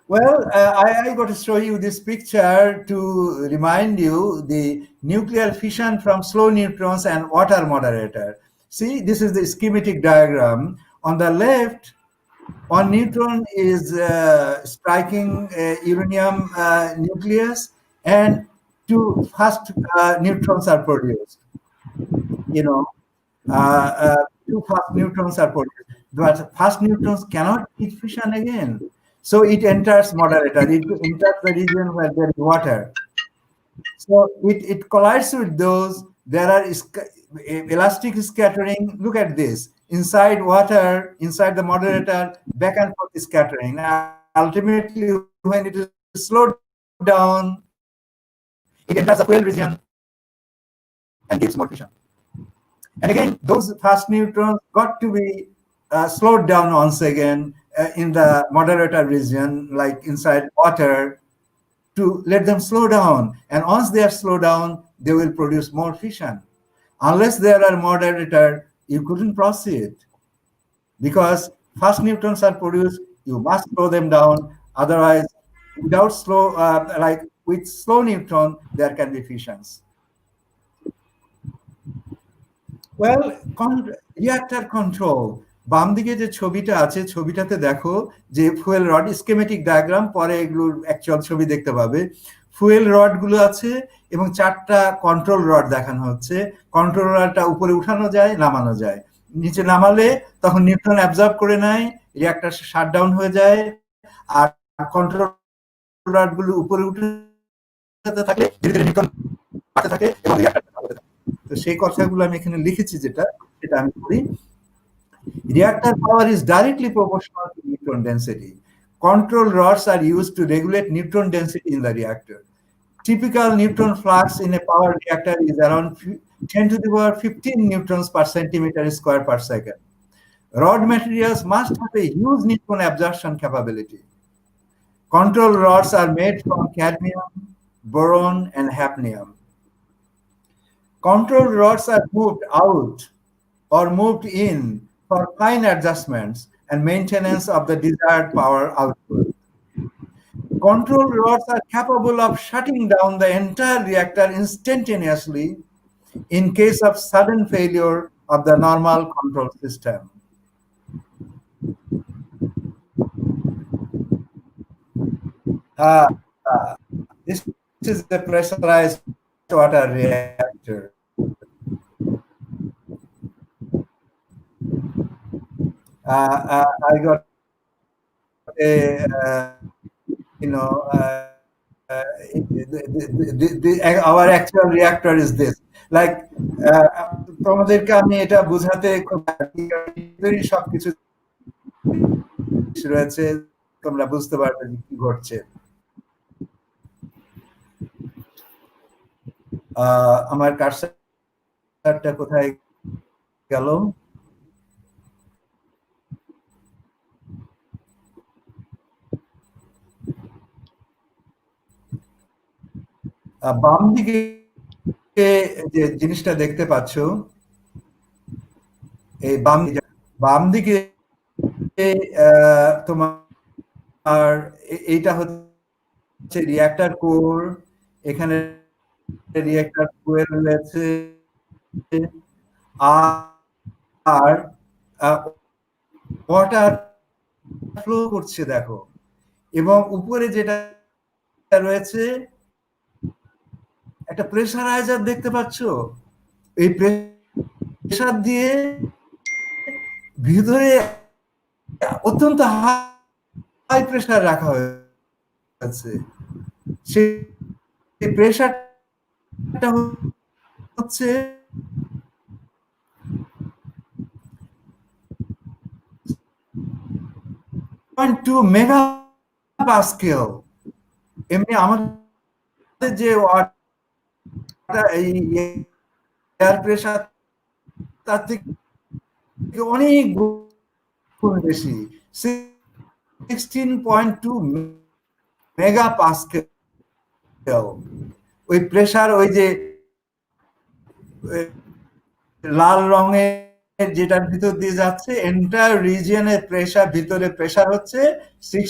Well, I got to show you this picture to remind you the nuclear fission from slow neutrons and water moderator. See, this is the schematic diagram. On the left, one neutron is striking uranium nucleus, and two fast neutrons are produced. Two fast neutrons are produced. But fast neutrons cannot hit fission again. So it enters moderator. It enters the region where there is water. So it collides with those. There are elastic scattering. Look at this. Inside water, inside the moderator, back and forth scattering. Now, ultimately, when it is slowed down, it enters the fuel region and gives more fission. And again, those fast neutrons got to be slowed down once again in the moderator region, like inside water, to let them slow down. And once they are slowed down, they will produce more fission. Unless there are moderator, you couldn't proceed, because fast neutrons are produced, you must slow them down. Otherwise, without slow, like with slow neutron, there can be fissions. Well, reactor control, বাম দিকে যে ছবিটা আছে, ছবিটাতে দেখো যে fuel rod schematic diagram, পরে এগুলোর অ্যাকচুয়াল ছবি দেখতে পাবে। ফুয়েল রড গুলো আছে এবং 4টা কন্ট্রোল রড দেখানো হচ্ছে। কন্ট্রোল রডটা উপরে উঠানো যায়, নামানো যায়। নিচে নামালে তখন নিউট্রন অ্যাবজর্ব করে নেয়, রিঅ্যাক্টর শাটডাউন হয়ে যায়। আর কন্ট্রোল রড গুলো উপরে উঠে থাকলে ধীরে ধীরে নিউট্রন বাড়তে থাকে এবং রিঅ্যাক্টর ভালো থাকে। তো সেই কথাগুলো আমি এখানে লিখেছি, যেটা সেটা আমি করি। Reactor power is directly proportional to neutron density. Control rods are used to regulate neutron density in the reactor. Typical neutron flux in a power reactor is around 10 to the power 15 neutrons per centimeter square per second. Rod materials must have a huge neutron absorption capability. Control rods are made from cadmium, boron, and hafnium. Control rods are moved out or moved in for fine adjustments and maintenance of the desired power output. Control rods are capable of shutting down the entire reactor instantaneously in case of sudden failure of the normal control system. This is the pressurized water reactor. I got a, our actual reactor is this. Like, তোমাদেরকে আমি এটা বোঝাতে খুব সবকিছু রয়েছে, তোমরা বুঝতে পারবে কি ঘটছে। আমার কার্সারটা কোথায় গেল? বাম দিকে যে জিনিসটা দেখতে পাচ্ছ, এই বাম দিকে তোমার এইটা হচ্ছে রিঅ্যাক্টর কোর। এখানে রিঅ্যাক্টর ফুয়েল রয়েছে, আর ওয়াটার ফ্লো করছে দেখো। এবং উপরে যেটা রয়েছে একটা প্রেসারাইজার দেখতে পাচ্ছ। এই প্রেসার দিয়ে ভিতরে অত্যন্ত হাই প্রেসার রাখা হয়েছে। সেই প্রেসারটা হচ্ছে 0.2 মেগা পাস্কেল। এমনি আমাদের যে এই এয়ার প্রেসার তার থেকে অনেক গুণ বেশি, 16.2 মেগা পাস্কেল। ওই প্রেসার, ওই যে লাল রঙের যেটার ভিতর দিয়ে যাচ্ছে, এন্টায়ার রিজিয়নের প্রেসার, ভিতরে প্রেসার হচ্ছে 6।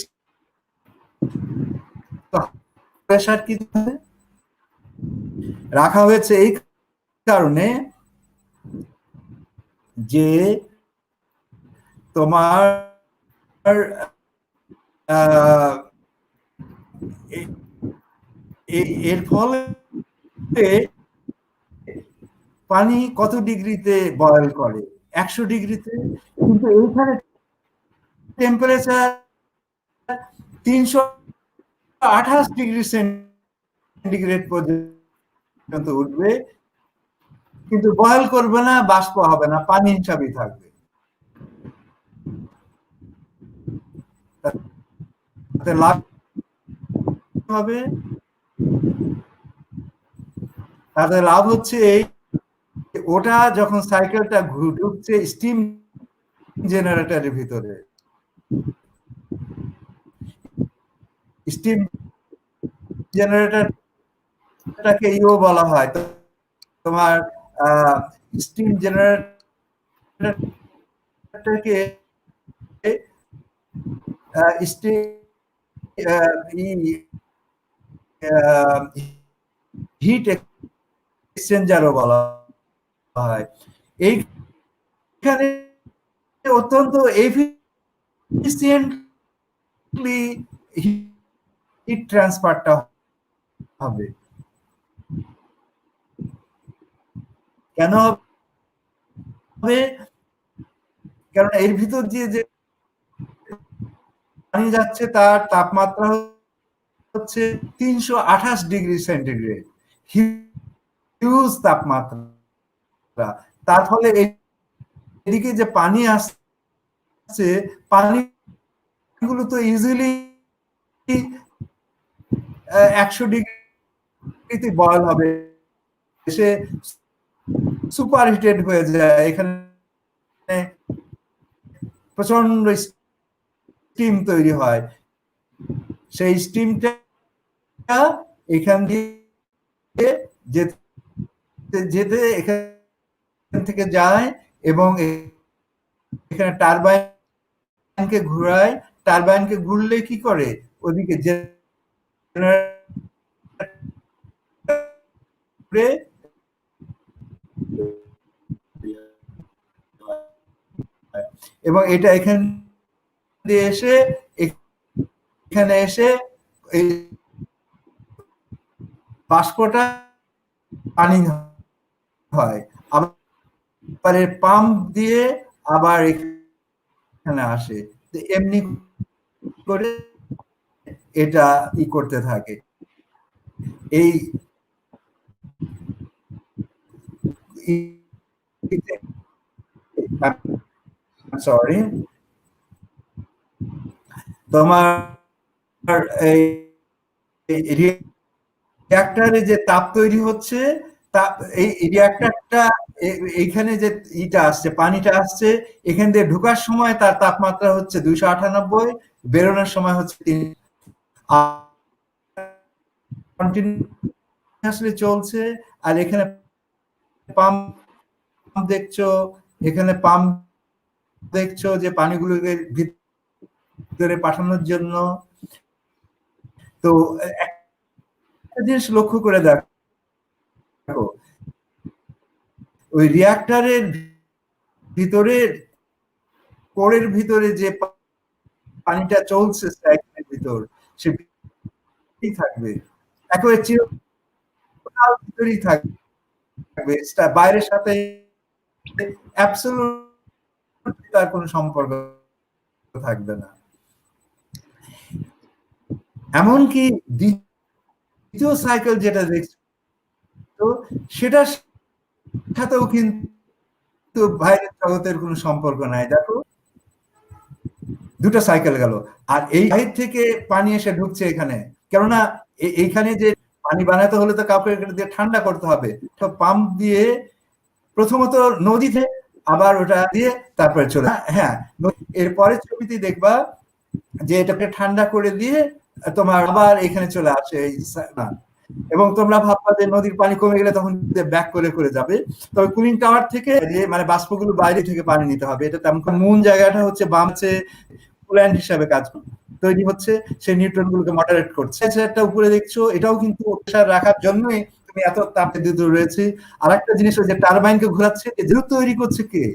প্রেসার কি রাখা হয়েছে এই কারণে যে তোমার এর ফলে পানি কত ডিগ্রিতে বয়েল করে? 100 ডিগ্রিতে। কিন্তু এইখানে টেম্পারেচার 328 ডিগ্রি সেন্টিগ্রেড পর্যন্ত উঠবে, কিন্তু বয়েল করবে না, বাষ্প হবে না, পানি হিসাবেই থাকবে। তাতে লাভ হবে, তাতে লাভ হচ্ছে এই, ওটা যখন সাইকেলটা ঢুকছে স্টিম জেনারেটরের ভিতরে, স্টিম জেনারেটরটাকে ইও বলা হয়। তোমার স্টিম জেনারেটরটাকে হিট এক্সচেঞ্জারও বলা হয়। এইখানে অত্যন্ত এফিসিয়েন্টলি হিট ট্রান্সফারটা হবে। কেন হবে? কারণ এর ভিতর দিয়ে যে পানি যাচ্ছে তার তাপমাত্রা হচ্ছে 328 ডিগ্রি সেন্টিগ্রেড, হিউজ তাপমাত্রা। তার ফলে এদিকে যে পানি আসছে, পানিগুলো তো ইজিলি 100 ডিগ্রিতে বয়েল হবে, সে সুপার হিটেড হয়ে যায়। এখানে প্রচন্ড স্টিম তৈরি হয়। সেই স্টিমটা এখান দিয়ে যেতে এখান থেকে যায় এবং এখানে টারবাইনকে ঘুরায়। টারবাইনকে ঘুরলে কি করে, ওদিকে এবং এটা এখান দিয়ে এসে এখানে এসে এই বাষ্পটা পানি হয়, আবার পাম্প দিয়ে আবার এখানে আসে। এমনি করে এটা করতে থাকে। এই সরি, তোমার এই রিঅ্যাক্টরে যে তাপ তৈরি হচ্ছে, এই রিঅ্যাক্টরটা এইখানে যে আসছে, পানিটা আসছে, এখান দিয়ে ঢোকার সময় তার তাপমাত্রা হচ্ছে 298, বেরোনোর সময় হচ্ছে 3। কন্টিনিউয়াসলি চলছে। আর এখানে পাম্প দেখছো, এখানে পাম্প দেখছো যে পানিগুলোকে ভিতরে পাঠানোর জন্য। তো একটা জিনিস লক্ষ্য করে দেখো, ওই রিঅ্যাক্টরের ভিতরের কোরের ভিতরে যে পানিটা চলছে সাইকেলের ভিতর, সে থাকবে একেবারে চিরকাল ভিতরেই থাকবে, বাইরের সাথে অ্যাবসলিউটলি তার কোনো সম্পর্ক থাকবে না। এমনকি দ্বিতীয় সাইকেল যেটা দেখছো, সেটার সাথেও কিন্তু বাইরের জগতের কোনো সম্পর্ক নাই। দেখো, দুটো সাইকেল গেল। আর এই বাইরে থেকে পানি এসে ঢুকছে এখানে, কেননা এইখানে যে পানি বানাতে হলে তো কাউকে দিয়ে ঠান্ডা করতে হবে। তো পাম্প দিয়ে প্রথমত নদীতে, আবার ওটা দিয়ে তারপরে চলে। হ্যাঁ, এরপরে ছবিতে দেখবা যে এটাকে ঠান্ডা করে দিয়ে তোমার আবার এখানে চলে আসে। এবং তোমরা ভাববা যে নদীর পানি কমে গেলে তখন ব্যাক করে করে যাবে। তবে কুলিং টাওয়ার থেকে মানে বাষ্পগুলো বাইরে থেকে পানি নিতে হবে। এটা তেমন মূল জায়গাটা হচ্ছে বামছে কুল্যান্ট হিসাবে কাজ তৈরি হচ্ছে, সেই নিউট্রন গুলোকে মডারেট করছে। একটা উপরে দেখছো, এটাও কিন্তু প্রেসার রাখার জন্যই তুমি এত তাপ বিদ্যুৎ রয়েছে। আর একটা জিনিস যে টারবাইনকে ঘোরাচ্ছে, বিদ্যুৎ তৈরি করছে কে?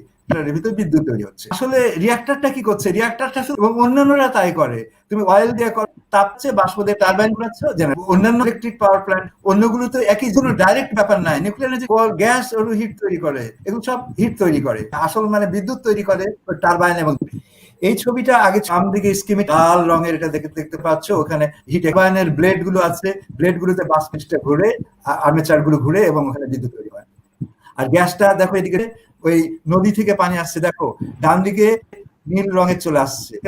ভিতরে বিদ্যুৎ তৈরি হচ্ছে। আসলে রিঅ্যাক্টরটা কি করছে? রিঅ্যাক্টরটা এবং অন্যান্যরা তাই করে। তুমি অয়েল দিয়ে তাপছে, বাষ্প দিয়ে টারবাইন ঘোরাচ্ছে। অন্যান্য ইলেকট্রিক পাওয়ার প্ল্যান্ট অন্যগুলো তো একই কোনো ডাইরেক্ট ব্যাপার নাই। নিউক্লিয়ার যে গ্যাস ওর হিট তৈরি করে, এগুলো সব হিট তৈরি করে। আসল মানে বিদ্যুৎ তৈরি করে টারবাইন। এবং এই ছবিটা আগে সামনে দিকে স্কিমিক লাল রঙের এটা দেখতে পাচ্ছ। ওখানে হিট টারবাইনের ব্লেড গুলো আছে, ব্লেড গুলোতে বাষ্পটা ঘুরে, আর্মেচার গুলো ঘুরে এবং ওখানে বিদ্যুৎ তৈরি হয়। আর গ্যাসটা দেখো এদিকে ওই নদী থেকে পানি আসছে, দেখো ডান দিকে নীল রঙের চলে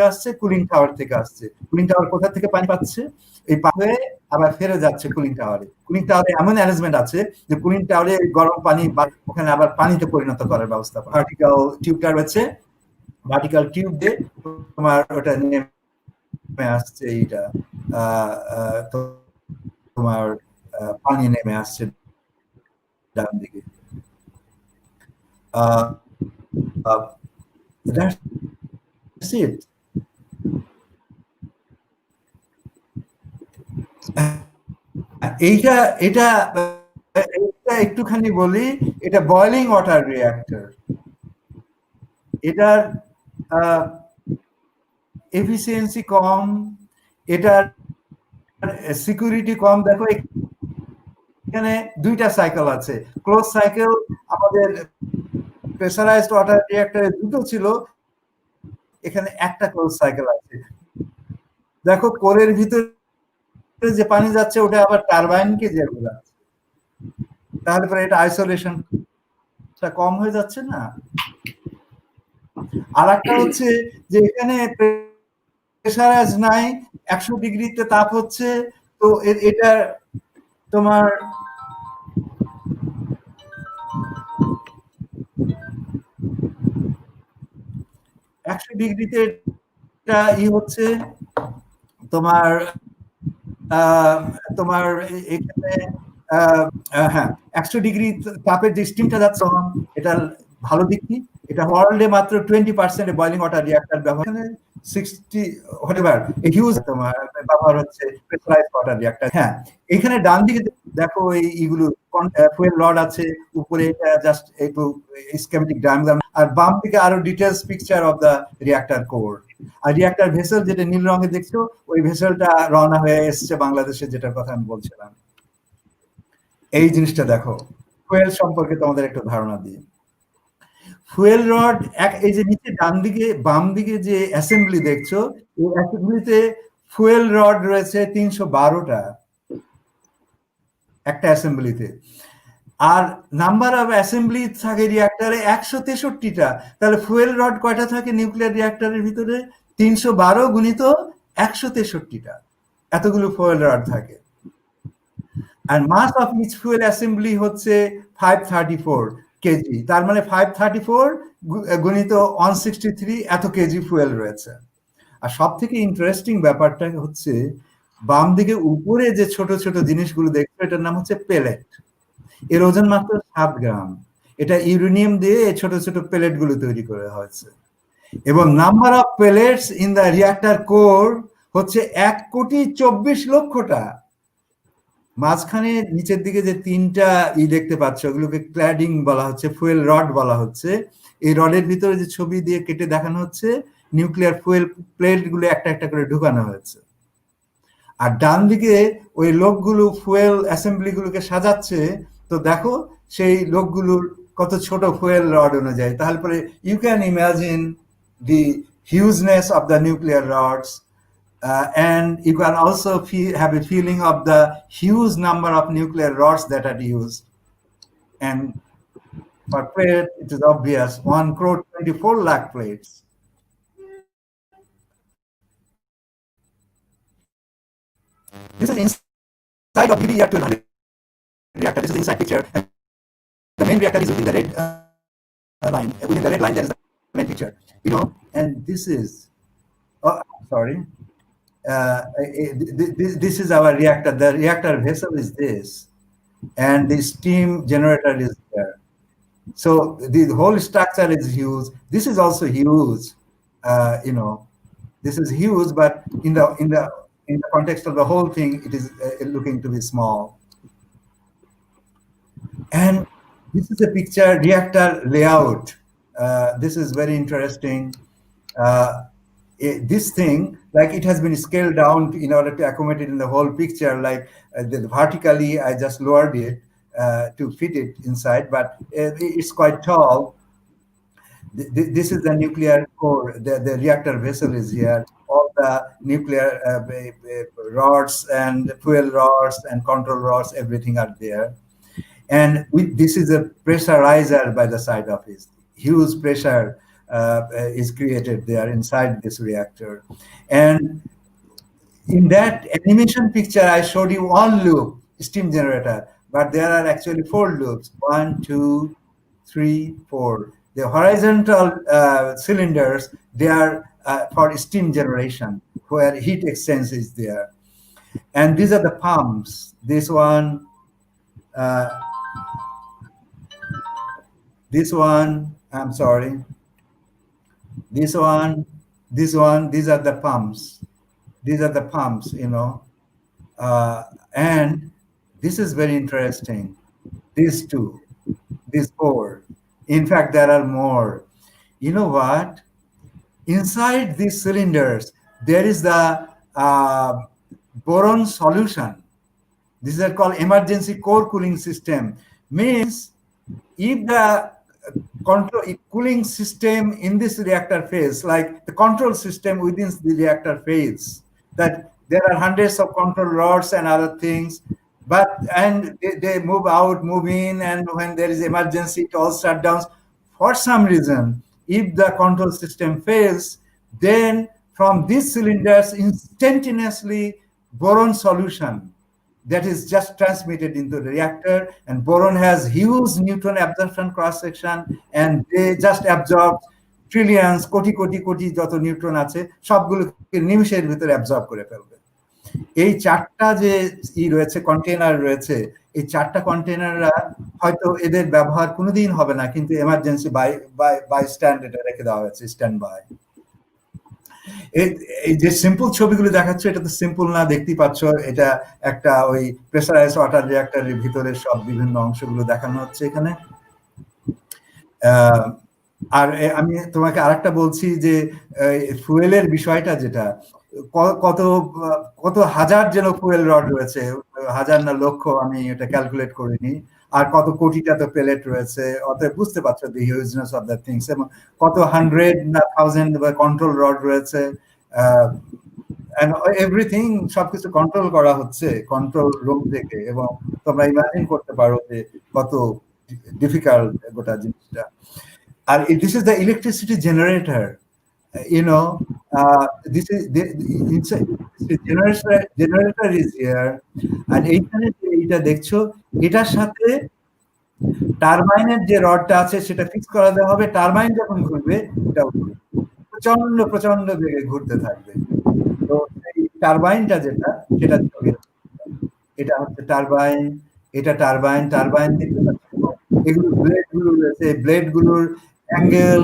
আসছে কুলিং টাওয়ার থেকে আসছে। কুলিং টাওয়ার কোথা থেকে পানি পাচ্ছে? এই পাবে আবার ফেরে যাচ্ছে কুলিং টাওয়ারে। কুলিং টাওয়ারে এমন অ্যারেঞ্জমেন্ট আছে যে কুলিং টাওয়ারে গরম পানি ওখানে আবার পানিতে পরিণত করার ব্যবস্থা। ভার্টিক্যাল টিউবটা রয়েছে, ভার্টিক্যাল টিউব দিয়ে তোমার ওটা নেমে আসছে এইটা। তোমার পানি নেমে আসছে ডান দিকে। That's it. এইটা এটা এটা একটুখানি বলি, এটা বয়লিং ওয়াটার রিঅ্যাক্টর। এটার এফিসিয়েন্সি কম, এটার সিকিউরিটি কম। দেখো এখানে দুইটা সাইকেল আছে, ক্লোজ সাইকেল। আমাদের প্রেসারাইজড ওয়াটার রিঅ্যাক্টরে দুটো ছিল, এখানে একটা ক্লোজ সাইকেল আছে। দেখো কোরের ভিতরে যে পানি যাচ্ছে ওটা আবার টারবাইনকে যে ঘোরাচ্ছে, তাহলে পরে এটা আইসোলেশন কম হয়ে যাচ্ছে না। আর একটা হচ্ছে যে এখানে প্রেসারাইজ নাই, 100 ডিগ্রিতে তাপ হচ্ছে, তো এটা তোমার একশো ডিগ্রিতে এটা হচ্ছে তোমার তোমার এখানে হ্যাঁ 100 ডিগ্রি তাপের যে স্টিমটা যাচ্ছে এটার ভালো দিক কি, এটা ওয়ার্ল্ডে মাত্র 20% বয়লিং ওয়াটার রিঅ্যাক্টর ব্যবহার, 60 হোয়াটএভার হিউজ তোমার ব্যবহার হচ্ছে প্রেসারাইজড ওয়াটার রিঅ্যাক্টর। হ্যাঁ, এখানে ডান দিকে দেখো এইগুলো ফুয়েল রড আছে, উপরে এটা জাস্ট একটু স্কেমেটিক ডায়াগ্রাম, আর বাম দিকে আরো details picture of the reactor core. আর রিঅ্যাক্টর ভেসেল যেটা নীল রঙে দেখছো, ওই ভেসেলটা রওনা হয়ে এসছে বাংলাদেশে, যেটার কথা আমি বলছিলাম। এই জিনিসটা দেখো, ফুয়েল সম্পর্কে তোমাদের একটু ধারণা দিই। ফুয়েল রড এই যে নিচে ডান দিকে বাম দিকে যে অ্যাসেম্বলি দেখছো, এই অ্যাসেম্বলিতে ফুয়েল রড রয়েছে 312টা একটা অ্যাসেম্বলিতে। আর নাম্বার অফ অ্যাসেম্বলি থাকে রিঅ্যাক্টরে 163টা। তাহলে ফুয়েল রড কয়টা থাকে নিউক্লিয়ার রিঅ্যাক্টরের ভিতরে? 312 গুণিত 163টা, এতগুলো ফুয়েল রড থাকে। আর মাস অফ ইচ ফুয়েল অ্যাসেম্বলি হচ্ছে 534 কেজি। তার মানে 534 গুণিত 163, এত কেজি ফুয়েল রয়েছে। আর সব থেকে ইন্টারেস্টিং ব্যাপারটা হচ্ছে বাম দিকে উপরে যে ছোট ছোট জিনিসগুলো দেখছো, এটার নাম হচ্ছে পেলেট। এর ওজন মাত্র 7 গ্রাম। এটা ইউরেনিয়াম দিয়ে ছোট ছোট পেলেট গুলো তৈরি করা হয়েছে। এবং number of পেলেটস in the reactor core হচ্ছে 1,24,00,000টা। মাঝখানে নিচের দিকে যে তিনটা দেখতে পাচ্ছ, ওগুলোকে ক্ল্যাডিং বলা হচ্ছে, ফুয়েল রড বলা হচ্ছে। এই রডের ভিতরে যে ছবি দিয়ে কেটে দেখানো হচ্ছে, নিউক্লিয়ার ফুয়েল প্লেট গুলো একটা একটা করে ঢুকানো হয়েছে। আর ডান দিকে ওই লোকগুলো ফুয়েল অ্যাসেম্বলি গুলোকে সাজাচ্ছে, তো দেখো সেই লোকগুলোর কত ছোট ফুয়েল রড অনুযায়ী। তাহলে পরে you can imagine the hugeness of the nuclear rods, and you can also have a feeling of the huge number of nuclear rods that are used. And for plate, it is obvious, 1,24,00,000 plates. This is inside of BBR-1200 reactor. This is inside picture. And the main reactor is within the red line. Within the red line, there is the main picture. You know, and this is, oh, sorry. This is our reactor. The reactor vessel is this, and the steam generator is there. So the whole structure is huge. This is also huge. You know, this is huge, but in the context of the whole thing, it is looking to be small. And this is a picture reactor layout. This is very interesting. This thing, like, it has been scaled down in order to accommodate in the whole picture. Like vertically, I just lowered it to fit it inside, but it's quite tall. This is the nuclear core. The reactor vessel is here. All the nuclear rods and fuel rods and control rods, everything are there. And this is a pressurizer by the side of it. Huge pressure is created there inside this reactor. And in that animation picture, I showed you one loop, steam generator, but there are actually 4 loops, 1, 2, 3, 4. The horizontal cylinders, they are for steam generation, where heat exchange is there. And these are the pumps. This one, I'm sorry. This one, these are the pumps. These are the pumps, and this is very interesting. These two, these four. In fact, there are more. You know what? Inside these cylinders, there is the boron solution. These are called emergency core cooling system. Means if the cooling system in this reactor phase, like the control system within the reactor phase, that there are hundreds of control rods and other things, and they move out, move in, and when there is emergency, it all shutdowns. For some reason, if the control system fails, then from these cylinders instantaneously boron solution that is just transmitted into the reactor, and boron has huge neutron absorption cross section, and they just absorb trillions, কোটি যত neutron আছে সবগুলোকে নিমিষের ভিতরে absorb করে ফেলবে। এই চারটা যে রয়েছে, কন্টেনার রয়েছে, এই চারটা কন্টেনাররা হয়তো এদের ব্যবহার কোনোদিন হবে না, কিন্তু এমার্জেন্সি বাই স্ট্যান্ড এটা রেখে দেওয়া হয়েছে, স্ট্যান্ড বাই। এই যে সিম্পল ছবিগুলো দেখাচ্ছে, এটা তো সিম্পল না, দেখতেই পাচ্ছ, এটা একটা ওই প্রেসারাইজ ওয়াটার রিঅ্যাক্টরের ভিতরে সব বিভিন্ন অংশগুলো দেখানো হচ্ছে এখানে। আর আমি তোমাকে আরেকটা বলছি যে ফুয়েলের বিষয়টা, যেটা কত কত হাজার যেন ফুয়েল রড রয়েছে, হাজার না লক্ষ, আমি এটা ক্যালকুলেট করিনি, আর কত কোটিটা তো পেলেট রয়েছে, অতএব বুঝতে পারছো দি হিউজনেস অফ দ্য থিংস, এবং কত হান্ড্রেড না থাউজেন্ড কন্ট্রোল রড রয়েছে, এভরিথিং, সবকিছু কন্ট্রোল করা হচ্ছে কন্ট্রোল রুম থেকে, এবং তোমরা ইমাজিন করতে পারো যে কত ডিফিকাল্ট গোটা জিনিসটা। আর this is the electricity generator, this is the generator is here, and এইখানে এইটা দেখছো, এটার সাথে টারবাইনের যে রডটা আছে সেটা ফিক্স করা দেওয়া হবে। টারবাইন যখন ঘুরবে, এটা প্রচন্ড বেগে ঘুরতে থাকবে। তো এই টারবাইনটা যেটা, সেটা এটা হচ্ছে টারবাইন, এটা টারবাইন দেখতে পাচ্ছ, এগুলো ব্লেড গুলো রয়েছে, ব্লেড গুলোর অ্যাঙ্গেল,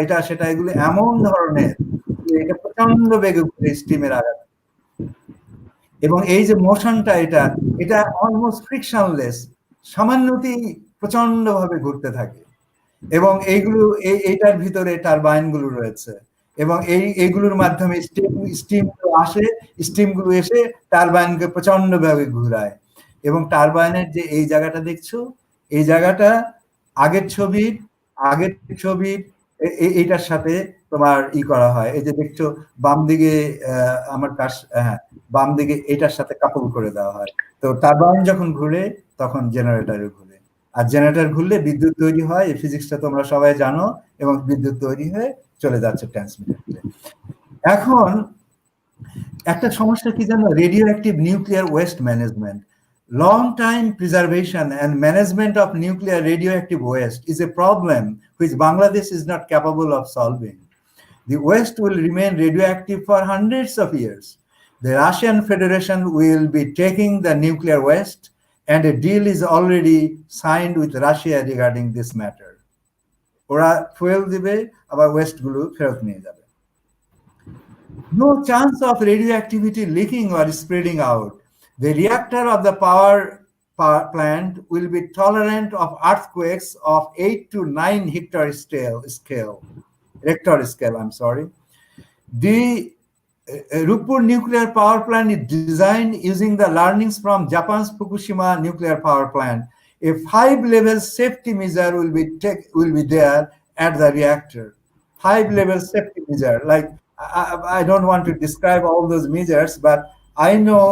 এটা সেটা, এগুলো এমন ধরনের, এটা প্রচন্ড বেগে ঘুরে স্টিমের আঘাত, এবং এই যে মোশনটা, এটা অলমোস্ট ফ্রিকশনলেস, সামান্যতেই প্রচন্ড ভাবে ঘুরতে থাকে, এবং এইগুলো এইটার ভিতরে টারবাইন গুলো রয়েছে, এবং এইগুলোর মাধ্যমে স্টিম আসে, স্টিমগুলো এসে টারবাইনকে প্রচন্ড ভাবে ঘুরায়। এবং টারবাইনের যে এই জায়গাটা দেখছো, এই জায়গাটা আগের ছবির এইটার সাথে তোমার করা হয়, এই যে দেখছো বাম দিকে, আমার কাছ, হ্যাঁ, বাম দিকে এটার সাথে কাপল করে দেওয়া হয়। তো টারবাইন যখন ঘুরে তখন জেনারেটরে ঘুরে, আর জেনারেটর ঘুরলে বিদ্যুৎ তৈরি হয়, এই ফিজিক্সটা তোমরা সবাই জানো, এবং বিদ্যুৎ তৈরি হয়ে চলে যাচ্ছে ট্রান্সমিটারে। এখন একটা সমস্যা কি জানো, radio active nuclear waste management. Long-time preservation and management of nuclear radioactive waste is a problem which Bangladesh is not capable of solving. The waste will remain radioactive for hundreds of years. The Russian Federation will be taking the nuclear waste, and a deal is already signed with Russia regarding this matter. ওরা fuel দিবে, আবার West গুলো ফেরত নিয়ে যাবে। No chance of radioactivity leaking or spreading out. The reactor of the power plant will be tolerant of earthquakes of 8 to 9 Richter scale. The Rupur nuclear power plant is designed using the learnings from Japan's Fukushima nuclear power plant. A 5-level safety measure will be there at the reactor. 5-level safety measure. Like, I don't want to describe all those measures, but I know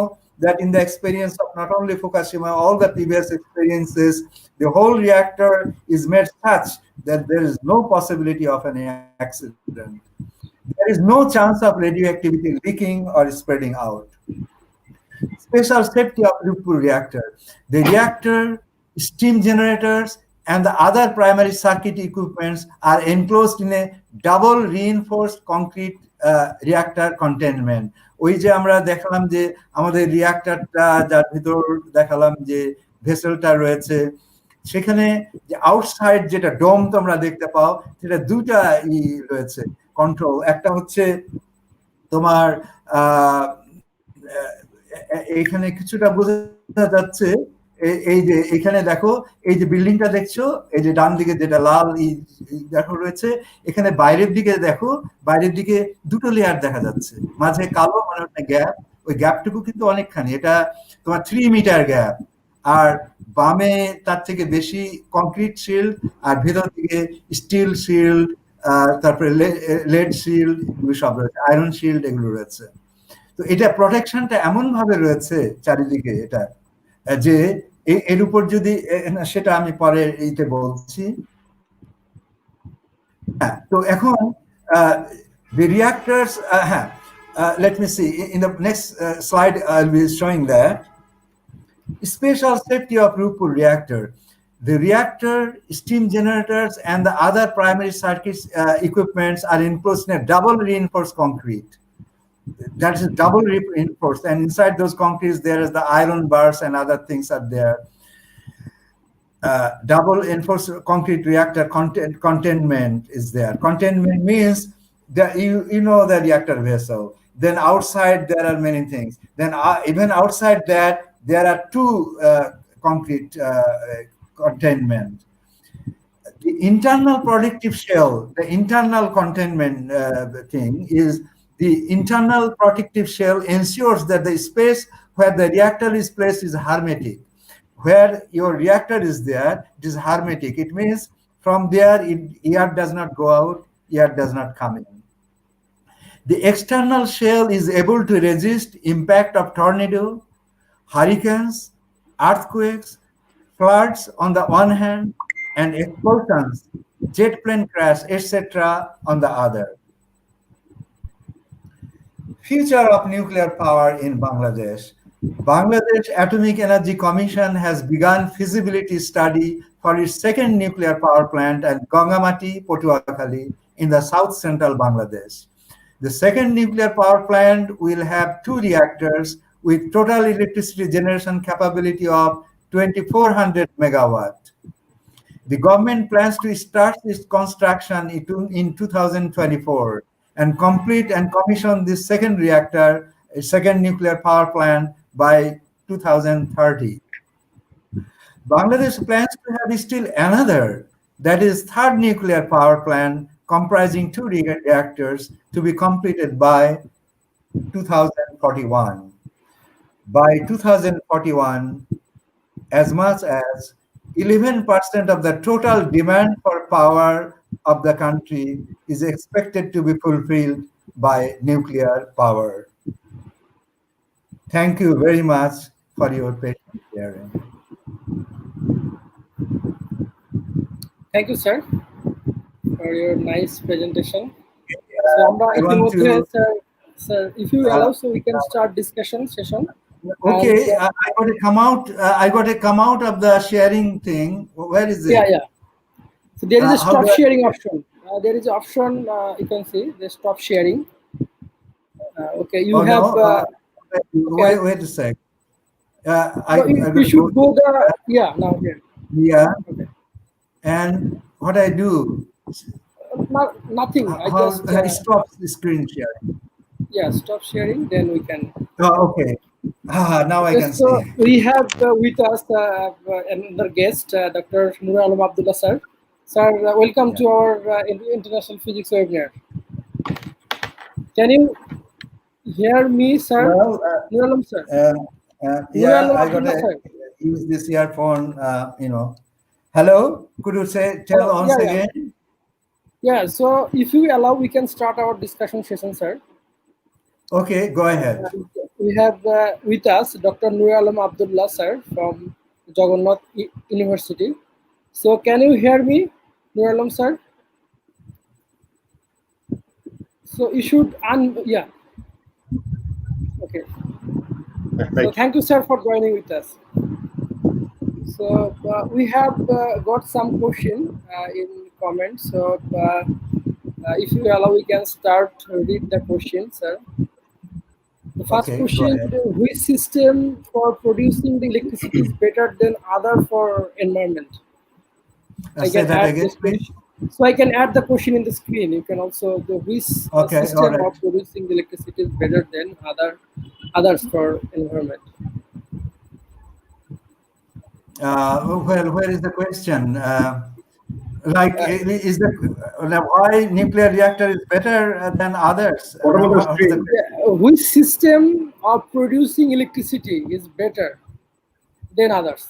that in the experience of not only Fukushima, all the previous experiences, the whole reactor is made such that there is no possibility of an accident. There is no chance of radioactivity leaking or spreading out. Special safety of Rupur reactor. The reactor, steam generators, and the other primary circuit equipments are enclosed in a double reinforced concrete reactor containment. ওই যে আমরা দেখালাম যে আমাদের রিঅ্যাক্টরটা যার ভিতর দেখালাম যে ভেসেলটা রয়েছে, সেখানে যে আউটসাইড যেটা ডোম তোমরা দেখতে পাও, সেটা দুটা রয়েছে কন্ট্রোল। একটা হচ্ছে তোমার এইখানে কিছুটা বোঝা যাচ্ছে, এই যে এখানে দেখো, এই যে বিল্ডিংটা দেখছো, এই যে ডান দিকে যেটা লাল দেখো রয়েছে, এখানে বাইরের দিকে দেখো, বাইরের দিকে দুটো লেয়ার দেখা যাচ্ছে, মাঝে কালো মানে একটা গ্যাপ, ওই গ্যাপটুকু কিন্তু অনেকখানি, এটা তোমার 3 মিটার গ্যাপ। আর বামে তার থেকে বেশি কংক্রিট শিল্ড, আর ভেতর দিকে স্টিল শিল্ড, তারপরে লেড শিল্ড, এগুলো সব রয়েছে, আয়রন শিল্ড এগুলো রয়েছে। তো এটা প্রোটেকশনটা এমন ভাবে রয়েছে চারিদিকে, এটা যে এর উপর যদি, সেটা আমি পরে এইতে বলছি। হ্যাঁ, তো এখন the reactors, let me see, in the next slide I'll be showing that special safety of Rupur reactor. The reactor, steam generators, and the other primary circuits equipments are enclosed in a double reinforced concrete. That is double reinforced, and inside those concretes there is the iron bars and other things are there. Double enforced concrete reactor containment is there. Containment means that you know the reactor vessel. Then outside there are many things. Then even outside that there are two concrete containment. The internal protective shell, the internal containment thing is, the internal protective shell ensures that the space where the reactor is placed is hermetic. Where your reactor is there, it is hermetic. It means from there, air does not go out, air does not come in. The external shell is able to resist impact of tornado, hurricanes, earthquakes, floods on the one hand, and explosions, jet plane crash, etc. on the other. Future of nuclear power in Bangladesh. Bangladesh Atomic Energy Commission has begun feasibility study for its second nuclear power plant at Gangamati, Patuakhali in the south central Bangladesh. The second nuclear power plant will have 2 reactors with total electricity generation capability of 2400 megawatt. The government plans to start its construction in 2024 and complete and commission this second reactor, a second nuclear power plant, by 2030. Bangladesh plans to have still another, that is third nuclear power plant comprising 2 reactors to be completed by 2041. By 2041, as much as 11% of the total demand for power of the country is expected to be fulfilled by nuclear power. Thank you very much for your patient hearing. Thank you, sir, for your nice presentation. Sir, if you allow, so we can start discussion session. Okay, I got to come out. I got to come out of the sharing thing. Where is it? Yeah. So there is a stop sharing option. There is an option, you can see the stop sharing. Okay, you have. No, wait a sec. You should go the now here. Yeah. Okay. And what I do? Nothing. I just stop the screen sharing. Yeah, stop sharing. Then we can. Oh, okay. Now I can so see. We have with us another guest, Dr. Nur Alam Abdullah, sir. Sir, welcome to our International Physics webinar. Can you hear me, sir? Well, Nur Alam, sir. Yeah, I got to use this earphone. Hello, could you tell once again? Yeah. So if you allow, we can start our discussion session, sir. Okay, go ahead. We have with us Dr. Nur Alam Abdullah, sir, from Jagannath University. So can you hear me, Nur Alam, sir? So you should Okay. So thank you, sir, for joining with us. So we have got some question in comments. So If you allow, we can start read the question, sir. The first Okay, go question: ahead. which system for producing the electricity is better than other for environment? I Say can that add again, this please. question. So I can add the question in the screen. You can also the which Okay, all system right. of producing the electricity is better than others for environment. Well, where is the question? Like, Uh, is the why nuclear reactor is better than others? What about the What is the screen? question? which system of producing electricity is better than others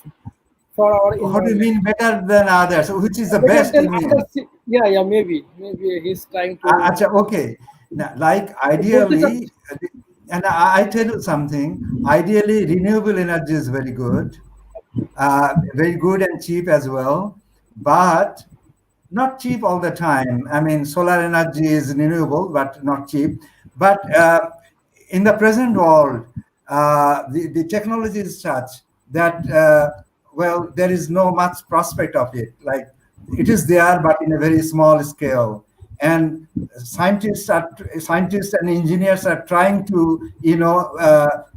for our What do you environment? mean better than others? Which is the Better best, than you mean? others? Yeah, yeah, maybe he's trying to. Acha, okay. Now, like Both it ideally, and I tell you something, ideally renewable energy is very good and cheap as well, but not cheap all the time. I mean, solar energy is renewable, but not cheap. But in the present world, the technology is such that, well, there is no much prospect of it. Like, it is there, but in a very small scale. And scientists and engineers are trying to,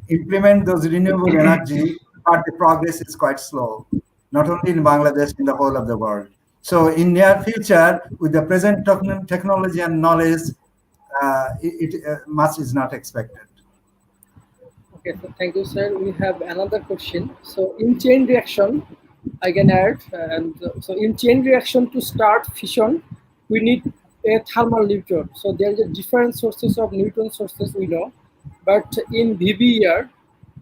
implement those renewable energy, but the progress is quite slow, not only in Bangladesh, in the whole of the world. So in near future, with the present technology and knowledge, much is not expected. Okay, so thank you, sir. We have another question. So in chain reaction, I can add, and so in chain reaction to start fission, we need a thermal neutron. So there are different sources of neutron sources we know, but in VBER,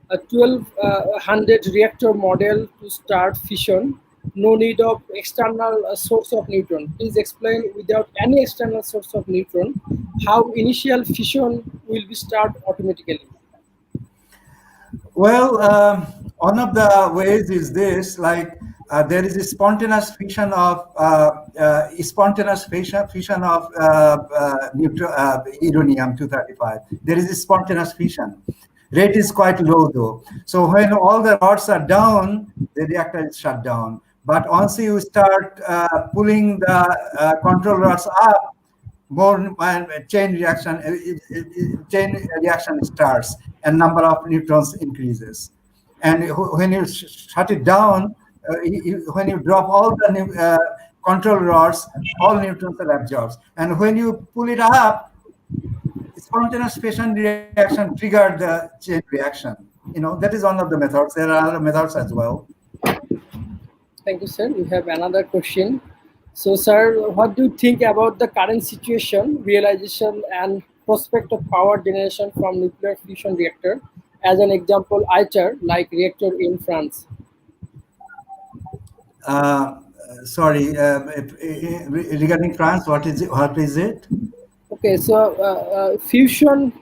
a 1200 reactor model to start fission, no need of external source of neutron. Please explain without any external source of neutron how initial fission will be start automatically. Well, one of the ways is this: like there is a spontaneous fission of uranium 235. There is a spontaneous fission. Rate is quite low though. So when all the rods are down, the reactor is shut down. But once you start pulling the control rods up, more chain reaction starts and number of neutrons increases. And when you shut it down, when you drop all the control rods, all neutrons are absorbed. And when you pull it up, spontaneous fission reaction triggered the chain reaction. That is one of the methods. There are other methods as well. Thank you, sir. We have another question. So, sir, what do you think about the current situation, realization, and prospect of power generation from nuclear fusion reactor? As an example, ITER, like reactor in France. Sorry, regarding France, what is it? Okay, so fusion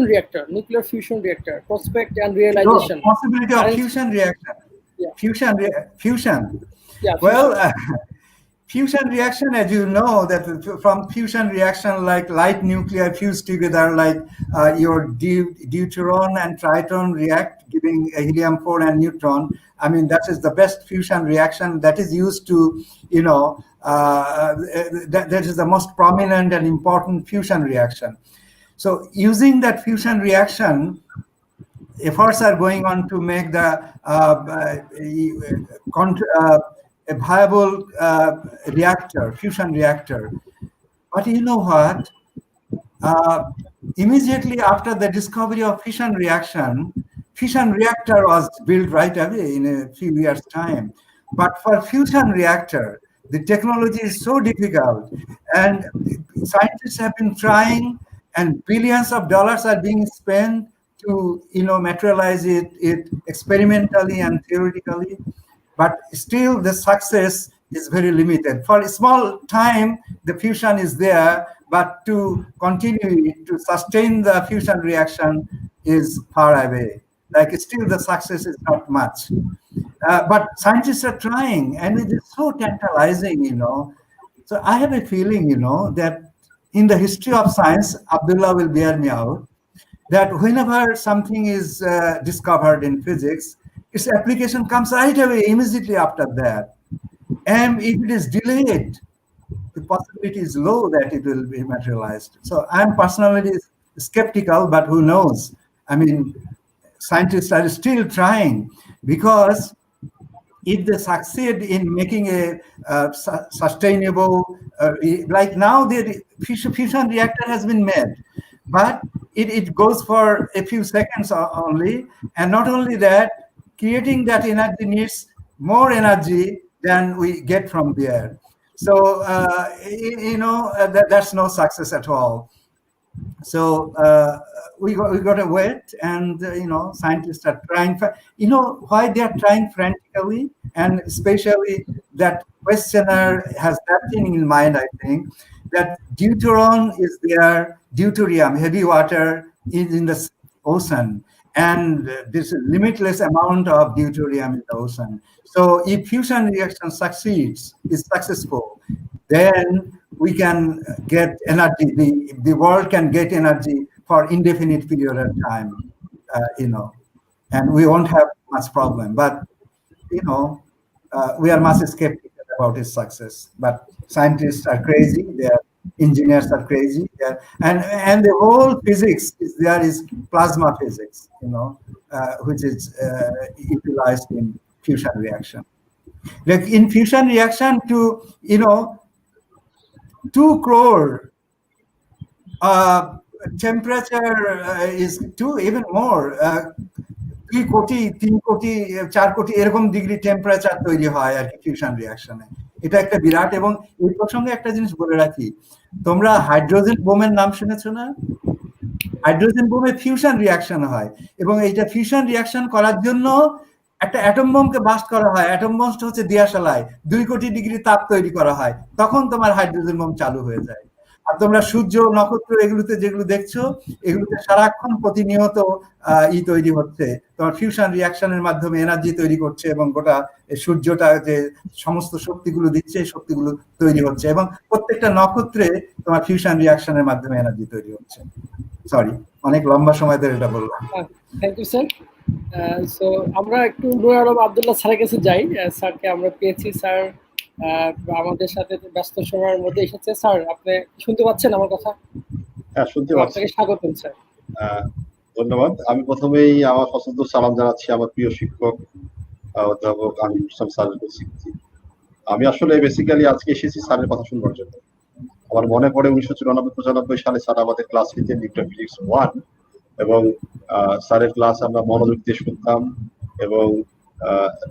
reactor, nuclear fusion reactor, prospect and realization. Possibility of Current- fusion reaction. Yeah. Fusion. Yeah. Well, fusion reaction, as you know, that from fusion reaction, like light nuclei fuse together, like your deuteron and triton react, giving a helium-4 and neutron. I mean, that is the best fusion reaction that is used to, that is the most prominent and important fusion reaction. So using that fusion reaction, efforts are going on to make the a viable fusion reactor. But you know what? Immediately after the discovery of fusion reactor was built right away in a few years' time. But for fusion reactor, the technology is so difficult, and scientists have been trying, and billions of dollars are being spent to materialize it experimentally and theoretically, but still the success is very limited. For a small time, the fusion is there, but to continue to sustain the fusion reaction is far away. Like, still the success is not much. But scientists are trying, and it is so tantalizing. So I have a feeling, that in the history of science, Abdullah will bear me out, that whenever something is discovered in physics, its application comes right away, immediately after that. And if it is delayed, the possibility is low that it will be materialized. So I'm personally skeptical, but who knows? I mean, scientists are still trying, because if they succeed in making a sustainable, like now the fusion reactor has been made, but it goes for a few seconds only. And not only that, creating that energy needs more energy than we get from there. So, that's no success at all. So we got to wait, and scientists are trying. Why they are trying frantically, and especially that questioner has that thing in mind. I think that deuteron is there, deuterium, heavy water is in the ocean, and there's a limitless amount of deuterium in the ocean. So if fusion reaction is successful, then we can get energy, the world can get energy for indefinite period of time, and we won't have much problem. But, we are much skeptical about its success. But scientists are crazy, their engineers are crazy, and the whole physics is plasma physics, which is utilized in fusion reaction. Like in fusion reaction, to 2 crore temperature is 2, even more, 2 কোটি 3 কোটি 4 কোটি এরকম degree temperature তৈরি হয় আর কি fusion রিঅ্যাকশনে। এটা একটা বিরাট, এবং এই প্রসঙ্গে একটা জিনিস বলে রাখি, তোমরা হাইড্রোজেন বোমের নাম শুনেছো না? হাইড্রোজেন বোমে ফিউশন রিঅ্যাকশন হয়, এবং এইটা ফিউশন রিঅ্যাকশন করার জন্য একটা অ্যাটম বোমকে বাস্ট করা হয়। অ্যাটম বোমটা হচ্ছে দিয়াশালায় 2 কোটি ডিগ্রি তাপ তৈরি করা হয়, তখন তোমার হাইড্রোজেন বোম চালু হয়ে যায়। আর তোমরা সূর্য, নক্ষত্র এগুলোতে যেগুলো দেখছো, এগুলোতে সারাক্ষণ প্রতিনিয়ত তৈরি হচ্ছে, তোমার ফিউশন রিঅ্যাকশনের মাধ্যমে এনার্জি তৈরি করছে, এবং গোটা সূর্যটা যে সমস্ত শক্তিগুলো দিচ্ছে, এই শক্তিগুলো তৈরি হচ্ছে, এবং প্রত্যেকটা নক্ষত্রে তোমার ফিউশন রিঅ্যাকশনের মাধ্যমে এনার্জি তৈরি হচ্ছে। সরি, অনেক লম্বা সময় ধরে এটা বললাম। Thank you sir. সো আমরা একটু নুর আলম আব্দুল্লাহ স্যারের কাছে যাই। স্যারকে আমরা পেয়েছি। স্যার আমাদের সাথে ব্যস্ত সময়ের মধ্যে এসেছে। স্যার, আপনি শুনতে পাচ্ছেন আমার কথা? হ্যাঁ, শুনতে পাচ্ছি। আপনাকে স্বাগতম স্যার। ধন্যবাদ। আমি প্রথমেই আমার সশ্রদ্ধ সালাম জানাচ্ছি আমার প্রিয় শিক্ষক অধ্যাপক আমিনুল ইসলাম স্যারের কাছে। আমি আসলে বেসিক্যালি আজকে এসেছি স্যারের কথা শুনবার জন্য। আমার মনে পড়ে 1994-95 সালে স্যার আমাদের ক্লাস নিতেন নিউক্লিয়ার ফিজিক্স 1, এবং স্যারের ক্লাস আমরা মনোযোগ দিয়ে শুনতাম, এবং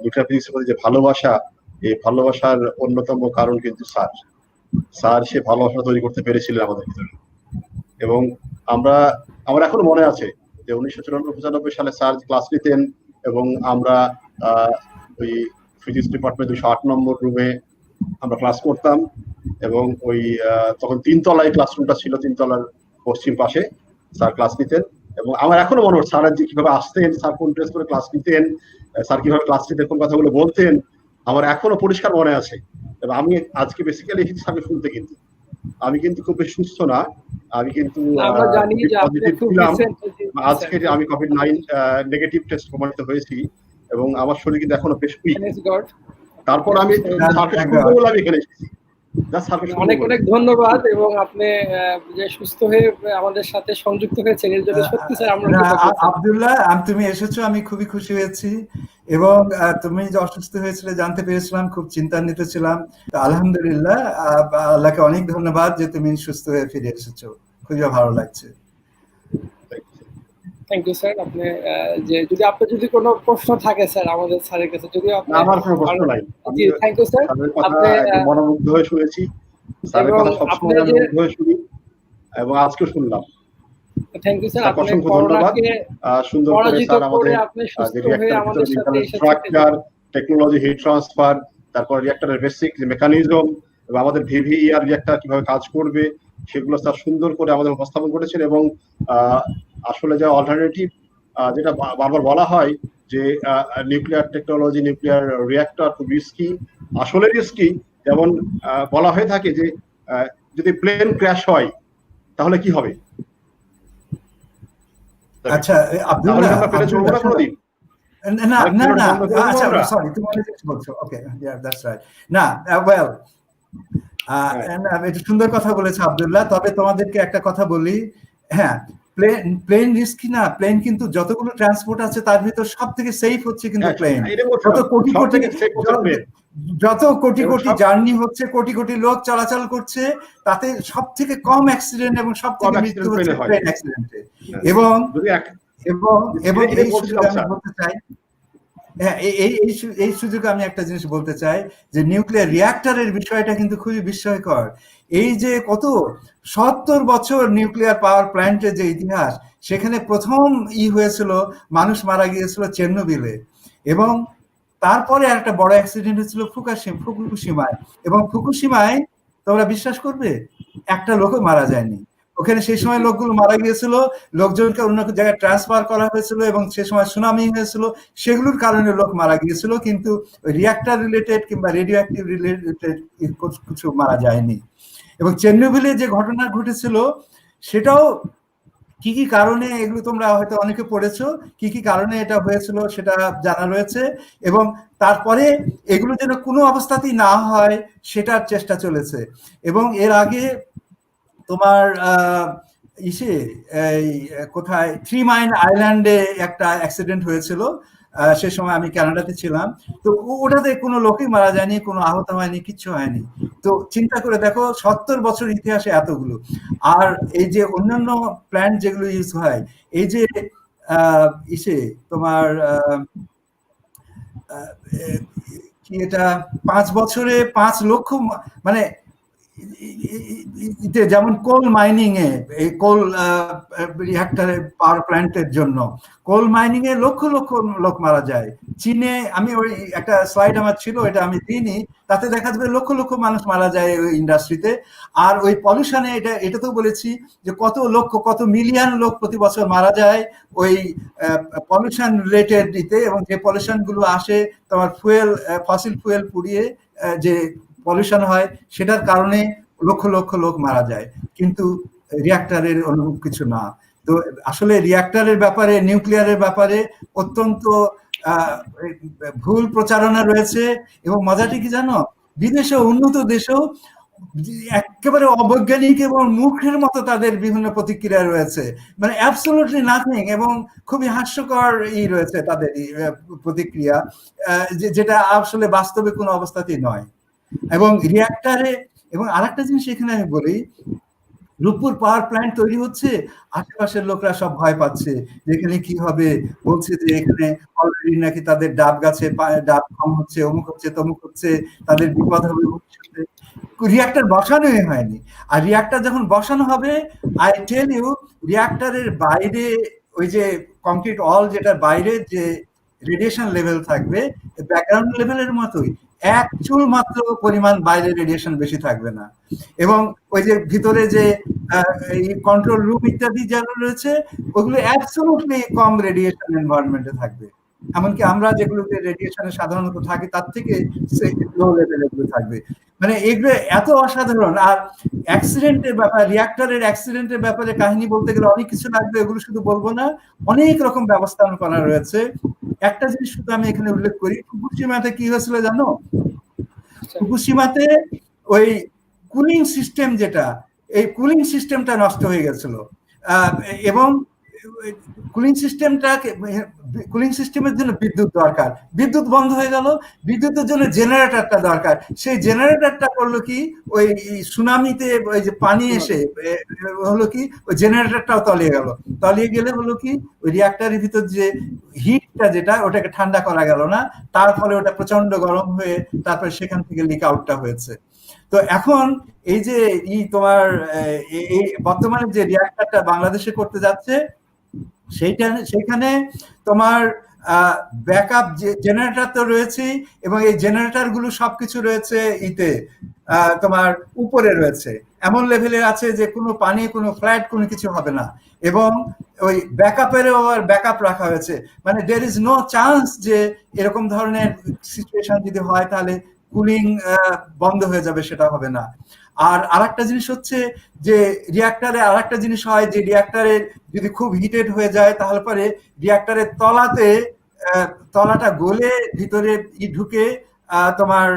নিউক্লিয়ার ফিজিক্সের প্রতি যে ভালোবাসা, এই ভালোবাসার অন্যতম কারণ কিন্তু স্যার সে ভালোবাসা তৈরি করতে পেরেছিলেন আমাদের ভিতরে। এবং আমার এখনো মনে আছে যে 1994-95 সালে স্যার ক্লাস নিতেন, এবং আমরা ওই ফিজিক্স ডিপার্টমেন্ট 208 নম্বর রুমে আমরা ক্লাস করতাম, এবং ওই তখন 3 তলায় ক্লাসরুমটা ছিল, 3 তলার পশ্চিম পাশে স্যার ক্লাস নিতেন। এবং আমার এখনো মনে হচ্ছে স্যার যে কিভাবে আসতেন, স্যার কোন ড্রেস করে ক্লাস নিতেন, স্যার কিভাবে ক্লাস নিতেন, কোন কথাগুলো বলতেন, আমার এখনো পরিষ্কার মনে আছে। এবং আমি আজকে বেসিক্যালি এসেছি স্যারকে শুনতে, কিন্তু আমি কিন্তু খুব বেশি সুস্থ না, আমি কিন্তু পজিটিভ ছিলাম। আজকে আমি কোভিড-9 নেগেটিভ টেস্ট প্রমাণিত হয়েছি, এবং আমার শরীর কিন্তু এখনো বেশ উইক। তারপর আমি স্যারকে শুনতে বলে আমি এখানে এসেছি। অনেক অনেক ধন্যবাদ, এবং আপনি যে সুস্থ হয়ে আমাদের সাথে সংযুক্ত হয়েছেন এর জন্য সত্যি স্যার আমরা আব্দুল্লাহ, তুমি এসেছো, আমি খুবই খুশি হয়েছি, এবং তুমি যে অসুস্থ হয়েছিলে জানতে পেরেছিলাম, খুব চিন্তান্বিত ছিলাম। আলহামদুলিল্লাহ, আল্লাহকে অনেক ধন্যবাদ যে তুমি সুস্থ হয়ে ফিরে এসেছো, খুবই ভালো লাগছে। Thank you sir. আপনি যদি আপনার যদি কোনো প্রশ্ন থাকে স্যার আমাদের স্যারের কাছে, যদিও আমার কোনো প্রশ্ন নাই। জি, থ্যাংক ইউ স্যার। আপনি মনোমুগ্ধ হয়ে শুনেছি, স্যারের কথা সবসময় আমি মুগ্ধ হয়ে শুনি, এবং আজকে শুনলাম। Thank you sir. আপনি করোনাকে সুন্দর করে স্যার আমাদের স্ট্রাকচার, টেকনোলজি, হিট ট্রান্সফার, তারপর রিঅ্যাক্টরের বেসিক মেকানিজম, এবং আমাদের ভিভিইআর রিঅ্যাক্টর কিভাবে কাজ করবে সেগুলো স্যার সুন্দর করে আমাদের উপস্থাপন করেছেন। এবং আসলে যে অল্টারনেটিভ যেটা বারবার বলা হয় যে নিউক্লিয়ার টেকনোলজি, নিউক্লিয়ার রিঅ্যাক্টর খুব রিস্কি, আসলে রিস্কি। যেমন বলা হয়ে থাকে যে যদি প্লেন ক্র্যাশ হয় তাহলে কি হবে। আচ্ছা আব্দুল্লাহ, সরি, তুমি বলছো, ওকে, দ্যাটস রাইট। না, ওয়েল, এটা সুন্দর কথা বলেছে আব্দুল্লাহ, তবে তোমাদেরকে একটা কথা বলি, হ্যাঁ প্লেন রিস্কি না, প্লেন কিন্তু যতগুলো ট্রান্সপোর্ট আছে তার ভিতর সব থেকে সেফ হচ্ছে কিন্তু প্লেন। যত কোটি কোটি জার্নি হচ্ছে, কোটি কোটি লোক চলাচল করছে, তাতে সব থেকে কম অ্যাক্সিডেন্ট এবং সব থেকে মৃত্যু হচ্ছে প্লেন অ্যাক্সিডেন্টে। এবং এবং এবং এই সুযোগে আমি বলতে চাই, হ্যাঁ এই সুযোগে আমি একটা জিনিস বলতে চাই যে নিউক্লিয়ার রিঅ্যাক্টরের বিষয়টা কিন্তু খুবই বিস্ময়কর। এই যে কত 70 বছর নিউক্লিয়ার পাওয়ার প্ল্যান্টের যে ইতিহাস, সেখানে প্রথম হয়েছিল, মানুষ মারা গিয়েছিল চেরনোবিলে, এবং তারপরে একটা বড় অ্যাক্সিডেন্ট হয়েছিল ফুকুশিমায়, এবং ফুকুশিমায় তোমরা বিশ্বাস করবে একটা লোকও মারা যায়নি। ওখানে সেই সময় লোকগুলো মারা গিয়েছিল, লোকজনকে অন্য জায়গায় ট্রান্সফার করা হয়েছিল, এবং সে সময় সুনামি হয়েছিল, সেগুলোর কারণে লোক মারা গিয়েছিল, কিন্তু রিঅ্যাক্টর রিলেটেড কিংবা রেডিও অ্যাক্টিভ রিলেটেড কিছু মারা যায়নি। এবং চেরনোবিলে যে ঘটনা ঘটেছিল সেটাও কি কি কারণে, এগুলো তোমরা হয়তো অনেকে পড়েছো, কি কি কারণে এটা হয়েছিল সেটা জানা রয়েছে, এবং তারপরে এগুলো যেন কোনো অবস্থাতেই না হয় সেটার চেষ্টা চলেছে। এবং এর আগে তোমার এই কোথায় 3 মাইল আইল্যান্ডে একটা অ্যাক্সিডেন্ট হয়েছিল, সে সময় আমি কানাডাতে ছিলাম, তো ওটাতে কোনো লোকই মারা যায়নি, কোনো আহত হয়নি, কিচ্ছু হয়নি। তো চিন্তা করে দেখো 70 বছর ইতিহাসে এতগুলো। আর এই যে অন্যান্য প্ল্যান্ট যেগুলো ইউজ হয়, এই যে তোমার কি এটা 5 বছরে 5 লক্ষ, মানে যেমন কোল মাইনিং এ, এই কোল রিঅ্যাক্টরে পাওয়ার প্ল্যান্টের জন্য কোল মাইনিং এ লক্ষ লক্ষ লোক মারা যায়। চীনে, আমি ওই একটা স্লাইড আমার ছিল, এটা আমি দিইনি, তাতে দেখা যাবে লক্ষ লক্ষ মানুষ মারা যায় ওই ইন্ডাস্ট্রিতে। আর ওই পলিউশনে এটাতেও বলেছি যে কত মিলিয়ন লোক প্রতি বছর মারা যায় ওই পলিউশন রিলেটেড দিতে, এবং যে পলিউশন গুলো আসে তোমার ফসিল ফুয়েল পুড়িয়ে যে পলিউশন হয়, সেটার কারণে লক্ষ লক্ষ লোক মারা যায়, কিন্তু রিঅ্যাক্টরের অনুরূপ কিছু না। তো আসলে রিঅ্যাক্টরের ব্যাপারে, নিউক্লিয়ারের ব্যাপারে অত্যন্ত ভুল প্রচারণা রয়েছে। এবং মজাটি কি জানো, বিদেশে উন্নত দেশেও একেবারে অবৈজ্ঞানিক এবং মূর্খের মতো তাদের বিভিন্ন প্রতিক্রিয়া রয়েছে, মানে অ্যাবসলিউটলি নাথিং, এবং খুবই হাস্যকর রয়েছে তাদের প্রতিক্রিয়া, যেটা আসলে বাস্তবে কোনো অবস্থাতেই নয়। এবং রিঅ্যাক্টরে, এবং আরেকটা জিনিস এখানে আমি বলি, রূপপুর পাওয়ার প্ল্যান্ট তৈরি হচ্ছে, আশেপাশের লোকরা সব ভয় পাচ্ছে যেখানে কি হবে, বলছে যে এখানে অলরেডি নাকি তাদের ডাব গাছে ডাব কম হচ্ছে, অমুক হচ্ছে, তমুক হচ্ছে, তাদের বিপদ হবে ভবিষ্যতে। রিঅ্যাক্টর বসানোই হয়নি। আর রিঅ্যাক্টর যখন বসানো হবে, আই টেল ইউ, রিঅ্যাক্টরের বাইরে ওই যে কংক্রিট অল, যেটার বাইরে যে রেডিয়েশন লেভেল থাকবে ব্যাকগ্রাউন্ড লেভেলের মতোই, এক চুল মাত্র পরিমাণ বাইরে রেডিয়েশন বেশি থাকবে না। এবং ওই যে ভিতরে যে এই কন্ট্রোল রুম ইত্যাদি যেগুলো রয়েছে, ওগুলো অ্যাবসলিউটলি কম রেডিয়েশন এনভায়রনমেন্টে থাকবে, এমনকি আমরা যেগুলোতে রেডিয়েশনে সাধারণত থাকি তার থেকে লো লেভেল এগুলো থাকবে। মানে এগুলো এত অসাধারণ। আর অ্যাক্সিডেন্টের ব্যাপারে, রিঅ্যাক্টরের অ্যাক্সিডেন্টের ব্যাপারে কাহিনী বলতে গেলে অনেক কিছু লাগবে, এগুলো শুধু বলবো না, অনেক রকম ব্যবস্থাপনা করা রয়েছে। একটা জিনিস শুধু আমি এখানে উল্লেখ করি, ফুকুশিমাতে কি হয়েছিল জানো? ফুকুশিমাতে ওই কুলিং সিস্টেম, যেটা এই কুলিং সিস্টেমটা নষ্ট হয়ে গেছিল, এবং কুলিং সিস্টেমের জন্য বিদ্যুৎ দরকার, বিদ্যুৎ বন্ধ হয়ে গেল, বিদ্যুতের জন্য জেনারেটরটা দরকার। সেই জেনারেটরটা করলো কি, ওই সুনামিতে ওই যে পানি এসে হলো কি, ওই জেনারেটরটাও তলিয়ে গেল। তলিয়ে গেলে হলো কি, ওই রিঅ্যাক্টরের ভিতর যে হিটটা, যেটা ওটাকে ঠান্ডা করা গেল না, তার ফলে ওটা প্রচন্ড গরম হয়ে তারপরে সেখান থেকে লিক আউটটা হয়েছে। তো এখন এই যে তোমার এই বর্তমানে যে রিঅ্যাক্টরটা বাংলাদেশে করতে যাচ্ছে, সেইখানে তোমার ব্যাকআপ জেনারেটর তো রয়েছে, এবং এই জেনারেটর গুলো সবকিছু রয়েছে তোমার উপরে রয়েছে, এমন লেভেলের আছে যে কোনো পানি, কোনো ফ্ল্যাট, কোনো কিছু হবে না। এবং ওই ব্যাকআপেরও আবার ব্যাকআপ রাখা হয়েছে, মানে দেয়ার ইজ নো চান্স যে এরকম ধরনের সিচুয়েশন যদি হয় তাহলে কুলিং বন্ধ হয়ে যাবে, সেটা হবে না। আর আরেকটা জিনিস হচ্ছে যে রিঅ্যাক্টরে আরেকটা জিনিস হয় যে রিঅ্যাক্টরে যদি খুব হিটেড হয়ে যায়, তাহলে পরে রিঅ্যাক্টরের তলাটা গলে ভিতরে ঢুকে তোমার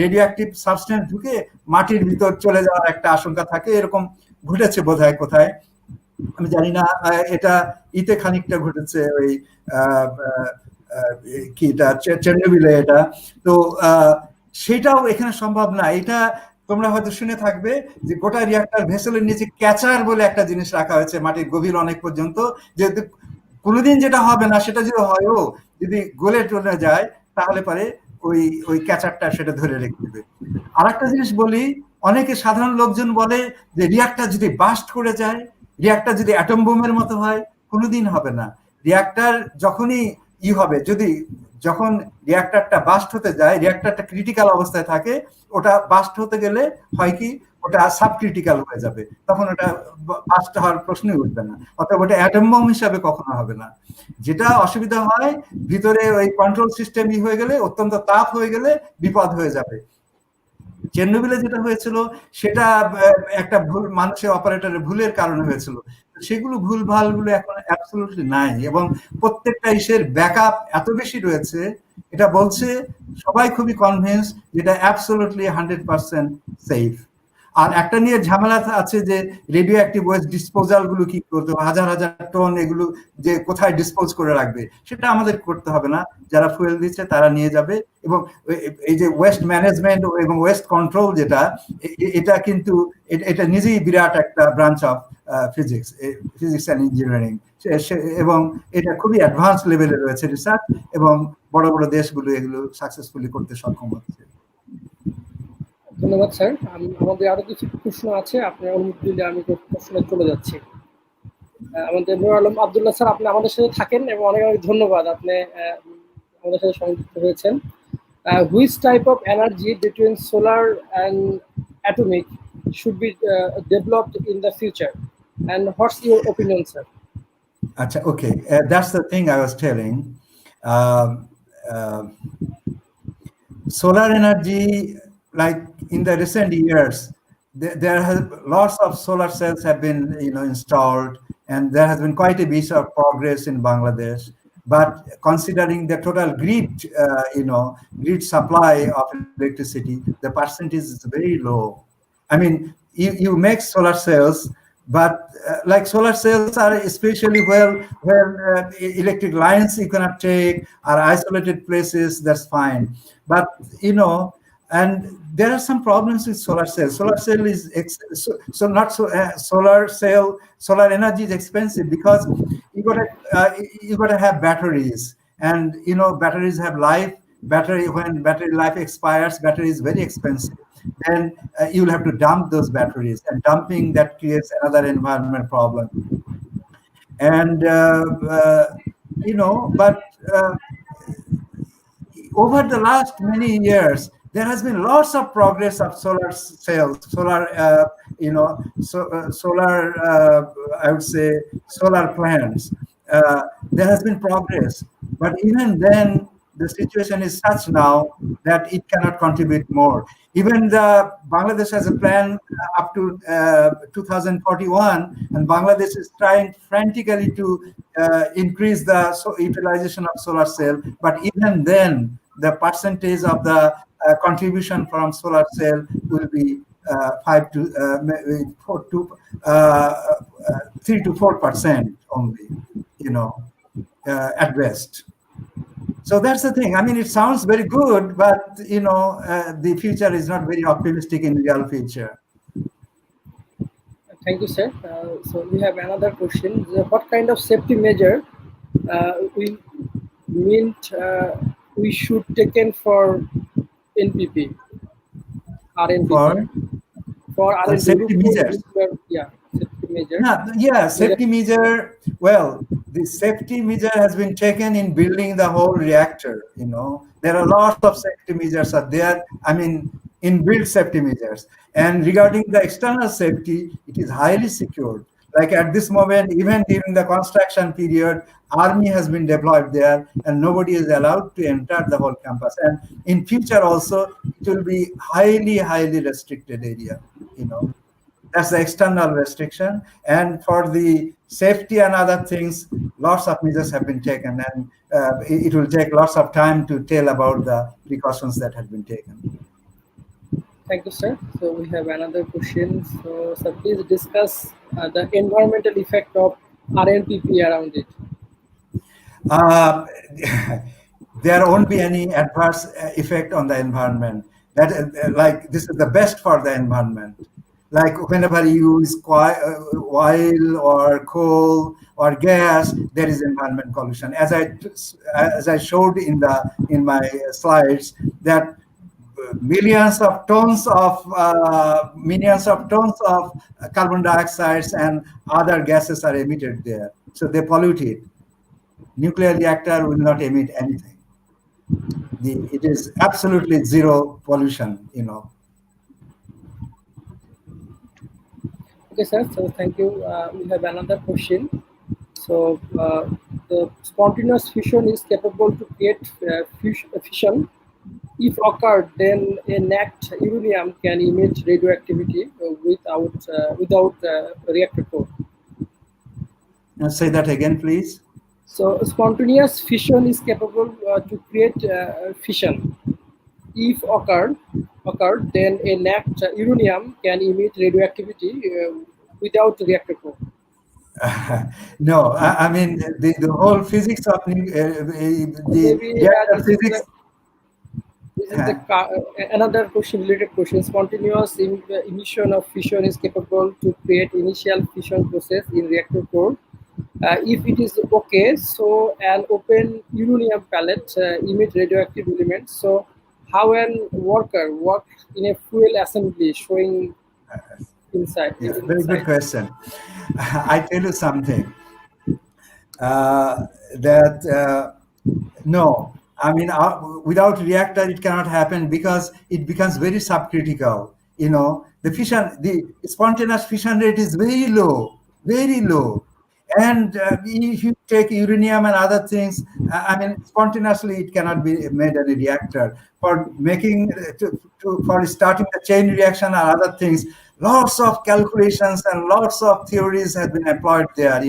রেডিও অ্যাক্টিভ সাবস্টেন্স ঢুকে মাটির ভিতর চলে যাওয়ার একটা আশঙ্কা থাকে, এরকম ঘটেছে বোধহয় কোথায়, আমি জানি না। এটা ইতে খানিকটা ঘটেছে, ওই কি এটা চেরনোবিলে এটা। তো সেটাও এখানে সম্ভব না। এটা তোমরা হয়তো শুনে থাকবে যে গোটা রিয়াক্টর ভেসেলের নিচে ক্যাচার বলে একটা জিনিস রাখা হয়েছে মাটির গভীর অনেক পর্যন্ত, যেহেতু কোনোদিন যেটা হবে না সেটা যদি হয়ও, যদি গলে টলে যায় তাহলে পরে ওই ওই ক্যাচারটা সেটা ধরে রেখে দেবে। আর একটা জিনিস বলি, অনেকে সাধারণ লোকজন বলে যে রিয়াক্টর যদি বাস্ট করে যায়, রিয়াক্টর যদি অ্যাটম বোমের মতো হয়, কোনোদিন হবে না। রিয়াক্টর যখনই হবে, যখন রিয়াক্টরটা বাস্ট হতে যায়, রিয়াক্টরটা ক্রিটিক্যাল অবস্থায় থাকে, ওটা বাস্ট হতে গেলে হয় কি, ওটা সাব ক্রিটিক্যাল হয়ে যাবে, তখন ওটা বাস্ট হওয়ার প্রশ্নই উঠবে না, অথবা ওটা অ্যাটম বম হিসাবে কখনো হবে না। যেটা অসুবিধা হয়, ভিতরে ওই কন্ট্রোল সিস্টেম হয়ে গেলে, অত্যন্ত তাপ হয়ে গেলে বিপদ হয়ে যাবে। চেরনোবিলে যেটা হয়েছিল সেটা একটা ভুল, মানুষের অপারেটরের ভুলের কারণে হয়েছিল। সেগুলো ভুল ভালগুলো এখন অ্যাবসলিউটলি নাই, এবং প্রত্যেকটা ইসের ব্যাকআপ এত বেশি রয়েছে, এটা বলছে সবাই খুবই কনভিন্স যেটা অ্যাবসলিউটলি 100% সেফ। আর একটা নিয়ে ঝামেলা আছে যে রেডিও অ্যাক্টিভ ওয়েস্ট ডিসপোজাল গুলো কি করতে হবে, হাজার হাজার টন এগুলো যে কোথায় ডিসপোজ করে রাখবে, সেটা আমাদের করতে হবে না, যারা ফুয়েল দিচ্ছে তারা নিয়ে যাবে। এবং এই যে ওয়েস্ট ম্যানেজমেন্ট এবং ওয়েস্ট কন্ট্রোল যেটা, এটা কিন্তু এটা নিজেই বিরাট একটা branch of physics and engineering, এবং এটা খুবই অ্যাডভান্স লেভেলে রয়েছে রিসার্চ, এবং বড় বড় দেশগুলো এগুলো সাকসেসফুলি করতে সক্ষম হচ্ছে। ধন্যবাদ স্যার। আমাদের আরো কিছু প্রশ্ন আছে, আপনার অনুমতি দিলে আমি প্রশ্নে চলে যাচ্ছি। আমাদের নুর আলম আব্দুল্লাহ স্যার, আপনি আমাদের সাথে থাকেন এবং অনেক অনেক ধন্যবাদ, আপনি আমাদের সাথে সংযুক্ত হয়েছেন। Which type of energy between solar and atomic should be developed in the future, and what's your opinion, sir? Achha, okay, that's the thing I was telling. Solar energy, like in the recent years, there has lots of solar cells have been installed, and there has been quite a bit of progress in Bangladesh. But considering the total grid supply of electricity, the percentage is very low. I mean, you make solar cells, but like solar cells are especially where electric lines you cannot take, are isolated places, that's fine. But and there are some problems with solar cells. Solar cell is solar energy is expensive, because you gotta have batteries, and batteries have life. When battery life expires, battery is very expensive. Then you'll have to dump those batteries, and dumping that creates another environment problem. And but over the last many years, there has been lots of progress of solar cells, I would say solar plants. There has been progress, but even then the situation is such now that it cannot contribute more. Even Bangladesh has a plan up to 2041, and Bangladesh is trying frantically to increase the utilization of solar cell. But even then, the percentage of the contribution from solar cell will be 3 to 4% only, at best. So that's the thing. I mean, it sounds very good, but the future is not very optimistic in real future. Thank you, sir. So we have another question. What kind of safety measure we should taken for NPP? For safety measures. Yeah, safety measure. Safety measure. Well, the safety measure has been taken in building the whole reactor. There are lots of safety measures are there. I mean, inbuilt safety measures. And regarding the external safety, it is highly secured. Like at this moment, even during the construction period, army has been deployed there, and nobody is allowed to enter the whole campus. And in future also, it will be highly, highly restricted area. That's the external restriction. And for the safety and other things, lots of measures have been taken, and it will take lots of time to tell about the precautions that have been taken. Thank you, sir. So we have another question. So, sir, please discuss the environmental effect of RNPP around it. There won't be any adverse effect on the environment. That like this is the best for the environment. Like whenever you use oil or coal or gas, there is environment pollution. As I showed in my slides, that millions of tons of carbon dioxide and other gases are emitted there. So they pollute it. Nuclear reactor will not emit anything. It is absolutely zero pollution, Okay, sir. So thank you. We have another question. So the spontaneous fission is capable to create fission. If occurred, then a NACT uranium can emit radioactivity without reactor core. Now say that again, please. So spontaneous fission is capable to create fission. If occurred, then a NACT uranium can emit radioactivity without reactor core. No, I mean the whole physics of the reactor physics. This is another question, related question. Spontaneous emission of fission is capable to create initial fission process in reactor core. If it is okay, so an open uranium pellet emit radioactive elements. So how an worker works in a fuel assembly showing inside? Yeah, very good question. I tell you something. No, I mean, without reactor, it cannot happen because it becomes very subcritical. The spontaneous fission rate is very low, very low. And if you take uranium and other things, I mean, spontaneously it cannot be made in a reactor. For making, for starting the chain reaction and other things, lots of calculations and lots of theories have been employed there,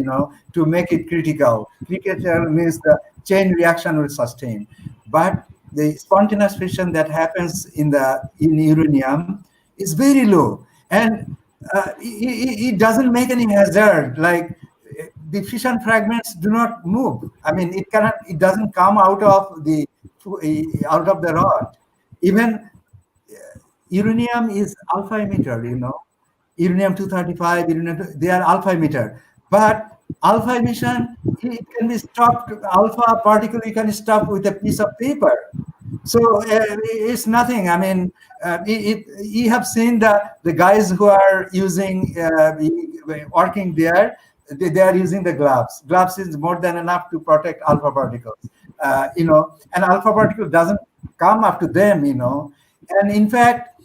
to make it critical. Critical means the chain reaction will sustain. But the spontaneous fission that happens in uranium is very low, and it doesn't make any hazard. Like the fission fragments do not move. I mean, it doesn't come out of the rod. Even uranium is alpha emitter, uranium 235, they are alpha emitter. But alpha emission, it can be stopped. Alpha particle, you can stop with a piece of paper. So it's nothing. I mean, you have seen the guys who are using working there. They are using the gloves. Gloves is more than enough to protect alpha particles. And alpha particle doesn't come up to them. And in fact,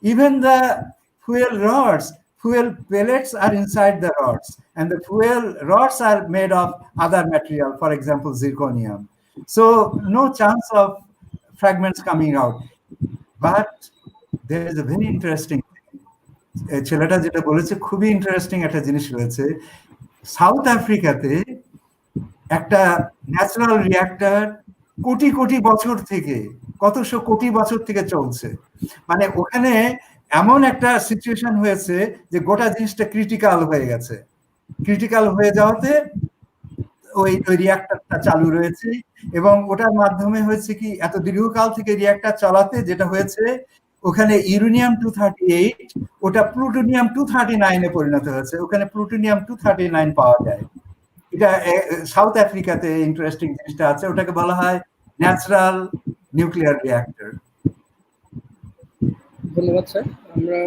even the fuel pellets are inside the rods, and the fuel rods are made of other material, for example, zirconium. So no chance of fragments coming out. But there is a very interesting thing. ছেলেটা যেটা বলেছে খুবই interesting একটা জিনিস রয়েছে। South আফ্রিকাতে একটা natural reactor crore crore বছর থেকে, কতশো কোটি বছর থেকে চলছে। মানে ওখানে এমন একটা সিচুয়েশন হয়েছে যে গোটা জিনিসটা ক্রিটিক্যাল হয়ে গেছে। ক্রিটিক্যাল হয়ে যাওয়াতে ওই রিঅ্যাক্টরটা চালু রয়েছে, এবং ওটার মাধ্যমে হয়েছে কি, এত দীর্ঘকাল থেকে রিঅ্যাক্টর চালাতে যেটা হয়েছে, ওখানে ইউরেনিয়াম 238 ওটা প্লুটোনিয়াম 239 এ পরিণত হয়েছে। ওখানে প্লুটোনিয়াম 239 পাওয়া যায়। এটা সাউথ আফ্রিকাতে ইন্টারেস্টিং জিনিসটা আছে, ওটাকে বলা হয় ন্যাচারাল নিউক্লিয়ার রিঅ্যাক্টর। ধন্যবাদ স্যার। আমরা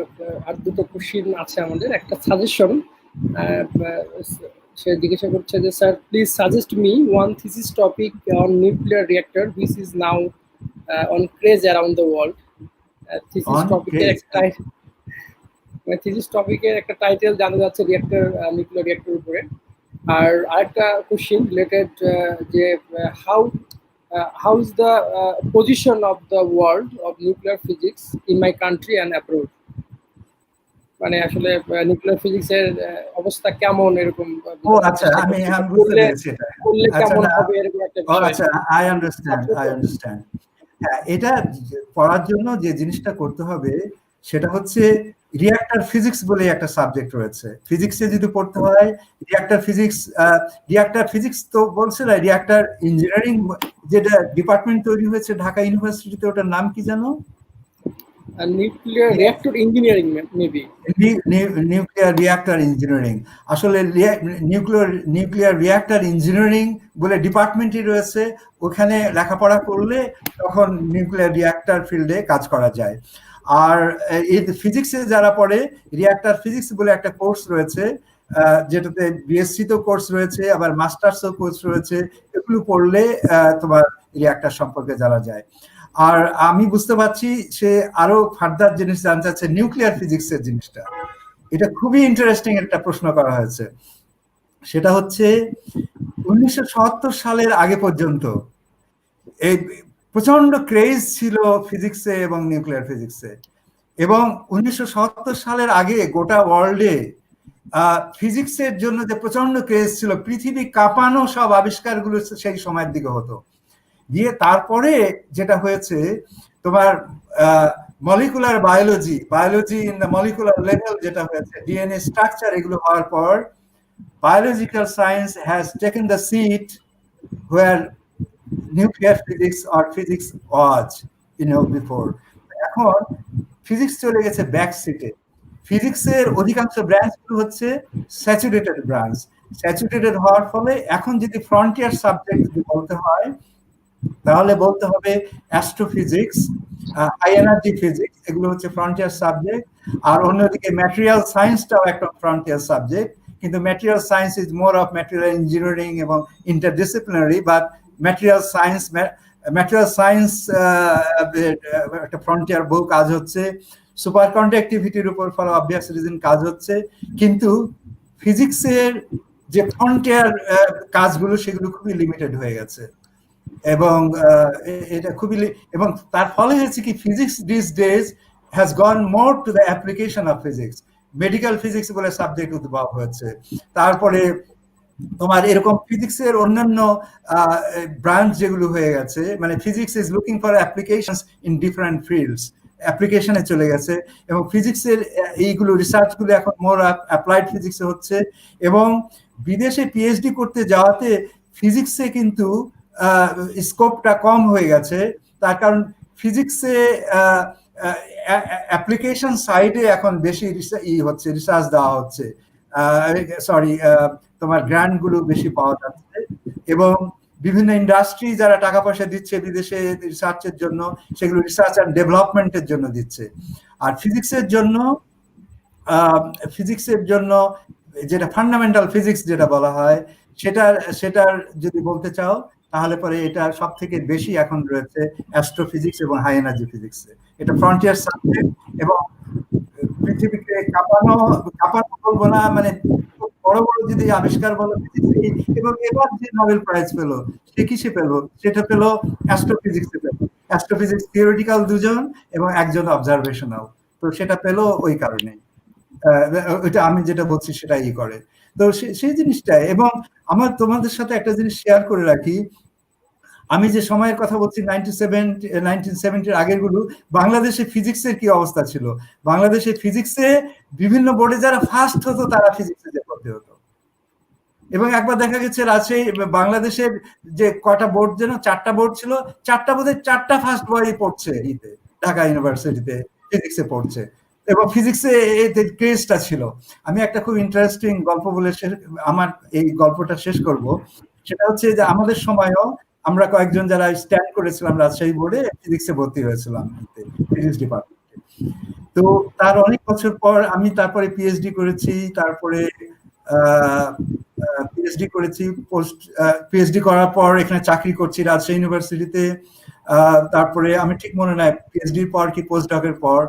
আর দুটো কোশ্চিন আছে আমাদের। একটা সাজেশন, সে জিজ্ঞাসা করছে যে sir please suggest me one thesis topic on nuclear reactor which is now on craze around the world. Thesis টপিকের একটা টাইটেল জানা যাচ্ছে নিউক্লিয়ার রিঅ্যাক্টর উপরে। আর আরেকটা কোশ্চিন রিলেটেড যে how is the position of the world of nuclear physics in my country and abroad? মানে আসলে nuclear ফিজিক্সের অবস্থা কেমন এরকম ও আচ্ছা, আমি বুঝতে করলে পেরেছি এটা। করলে আচ্ছা, কেমন না, হবে এরকম একটা ও বিষয়। আচ্ছা, আই আন্ডারস্ট্যান্ড। হ্যাঁ, এটা পড়ার জন্য যে জিনিসটা করতে হবে সেটা হচ্ছে রিঅ্যাক্টর ফিজিক্স বলে একটা সাবজেক্ট রয়েছে। ফিজিক্সে যদি পড়তে হয় রিঅ্যাক্টর ফিজিক্স তো বলছে না, রিঅ্যাক্টর ইঞ্জিনিয়ারিং যেটা ডিপার্টমেন্ট তৈরি হয়েছে ঢাকা ইউনিভার্সিটিতে, ওটার নাম কি জানো? Nuclear reactor engineering maybe. Nuclear reactor engineering. আসলে নিউক্লিয়ার রিঅ্যাক্টর ইঞ্জিনিয়ারিং বলে ডিপার্টমেন্টই রয়েছে। ওখানে লেখাপড়া করলে তখন নিউক্লিয়ার রিঅ্যাক্টর ফিল্ডে কাজ করা যায়। আর এই ফিজিক্সে যারা পড়ে, রিঅ্যাক্টর ফিজিক্স বলে একটা কোর্স রয়েছে, যেটাতে বিএসসি তো কোর্স রয়েছে, আবার মাস্টার্সও কোর্স রয়েছে। এগুলো পড়লে তোমার রিঅ্যাক্টর সম্পর্কে জানা যায়। আর আমি বুঝতে পারছি সে আরো ফার্দার জিনিস জানতে চাচ্ছে নিউক্লিয়ার ফিজিক্সের জিনিসটা। এটা খুবই ইন্টারেস্টিং একটা প্রশ্ন করা হয়েছে। সেটা হচ্ছে 1977 সালের আগে পর্যন্ত এই প্রচন্ড ক্রেজ ছিল ফিজিক্সে এবং নিউক্লিয়ার ফিজিক্সে, এবং 1977 সালের আগে গোটা ওয়ার্ল্ডে ফিজিক্সের জন্য যে প্রচন্ড ক্রেজ ছিল, পৃথিবী কাঁপানো সব আবিষ্কারগুলো সেই সময়ের দিকে হতো। দিয়ে তারপরে যেটা হয়েছে তোমার molecular biology in the molecular level যেটা হয়েছে, ডিএনএ স্ট্রাকচার, এগুলো হওয়ার পর biological science has taken the seat where nuclear physics or physics was before. এখন ফিজিক্স চলে গেছে ব্যাক সিটে। ফিজিক্সের অধিকাংশ ব্রাঞ্চগুলো হচ্ছে স্যাচুরেটেড ব্রাঞ্চ। স্যাচুরেটেড হওয়ার ফলে এখন যদি ফ্রন্টিয়ার সাবজেক্ট যদি বলতে হয়, তাহলে বলতে হবে অ্যাস্ট্রোফিজিক্স, হাই এনার্জি ফিজিক্স, এগুলো হচ্ছে ফ্রন্টিয়ার সাবজেক্ট। আর অন্যদিকে ম্যাটেরিয়াল সায়েন্সটাও একটা ফ্রন্টিয়ার সাবজেক্ট, কিন্তু material science is more of material engineering এবং ইন্টারডিসিপ্লিনারি। বাট ম্যাটেরিয়াল সায়েন্স একটা ফ্রন্টিয়ার, বহু কাজ হচ্ছে। সুপার কন্ডাক্টিভিটির উপর ফলো অবভিয়াস রিজন কাজ হচ্ছে। কিন্তু ফিজিক্সের যে ফ্রন্টিয়ার কাজগুলো, সেগুলো খুবই লিমিটেড হয়ে গেছে। এবং এটা খুবই, এবং তার ফলে হয়েছে কি, physics this days has gone more to the application of physics. Medical physics বলে সাবজেক্ট উদ্ভব হয়েছে। তারপরে তোমার এরকম ফিজিক্সের অন্যান্য ব্রাঞ্চ যেগুলো হয়ে গেছে, মানে physics is looking for applications in different fields, অ্যাপ্লিকেশনে চলে গেছে। এবং ফিজিক্সের এইগুলো রিসার্চগুলো এখন মোর অ্যাপ্লাইড ফিজিক্সে হচ্ছে। এবং বিদেশে পিএইচডি করতে যাওয়াতে ফিজিক্সে কিন্তু স্কোপটা কম হয়ে গেছে। তার কারণ ফিজিক্সে অ্যাপ্লিকেশন সাইডে এখন বেশি হচ্ছে, রিসার্চ দেওয়া হচ্ছে, তোমার গ্র্যান্ট গুলো বেশি পাওয়া যাচ্ছে। এবং বিভিন্ন ইন্ডাস্ট্রি যারা টাকা পয়সা দিচ্ছে বিদেশে রিসার্চের জন্য, সেগুলো রিসার্চ অ্যান্ড ডেভেলপমেন্টের জন্য দিচ্ছে। আর ফিজিক্সের জন্য যেটা ফান্ডামেন্টাল ফিজিক্স যেটা বলা হয়, সেটার যদি বলতে চাও, তাহলে পরে এটা সব থেকে বেশি এখন রয়েছে অ্যাস্ট্রোফিজিক্স এবং হাই এনার্জি ফিজিক্সে। এটা ফ্রন্টিয়ার সাবজেক্ট, এবং পৃথিবীকে কাঁপানো বলবো না, মানে বড় বড় যদি আবিষ্কার বলো এবং এবার যে নোবেল প্রাইজ পেলো, সে কিসে পেলো? সেটা পেলো অ্যাস্ট্রোফিজিক্সে পেলো। অ্যাস্ট্রোফিজিক্স থিওরিটিক্যাল দুজন এবং একজন অবজারভেশনাল। তো সেটা পেলো ওই কারণে। ওইটা আমি যেটা বলছি সেটাই করে। তো সেই জিনিসটাই। এবং আমার তোমাদের সাথে একটা জিনিস শেয়ার করে রাখি, আমি যে সময়ের কথা বলছি 1970 আগের গুলো, বাংলাদেশে ফিজিক্সের কি অবস্থা ছিল। বাংলাদেশে ফিজিক্সে বিভিন্ন বোর্ডে যারা ফার্স্ট হতো তারা ফিজিক্সে যে ভর্তি হতো। এবং একবার দেখা গেছে রাজশাহী, বাংলাদেশের যে কটা বোর্ড, যেন 4টা বোর্ড ছিল, 4টা বোর্ডে 4টা ফার্স্ট বয় পড়ছে ঢাকা ইউনিভার্সিটিতে ফিজিক্সে পড়ছে। এবং ফিজিক্সে ক্রেজটা ছিল। আমি একটা খুব ইন্টারেস্টিং গল্প বলে আমার এই গল্পটা শেষ করব। সেটা হচ্ছে যে আমাদের সময়ও আমরা কয়েকজন যারা স্ট্যান্ড করেছিলাম রাজশাহী বোর্ডে, ফিজিক্সে ভর্তি হয়েছিলাম ফিজিক্স ডিপার্টমেন্টে। তো তার অনেক বছর পর আমি তারপরে পিএইচডি করেছি। তারপরে পিএইচডি করার পর এখানে চাকরি করছি রাজশাহী ইউনিভার্সিটিতে। তারপরে আমি ঠিক মনে নাই পিএইচডির পর কি পোস্ট ডকের পর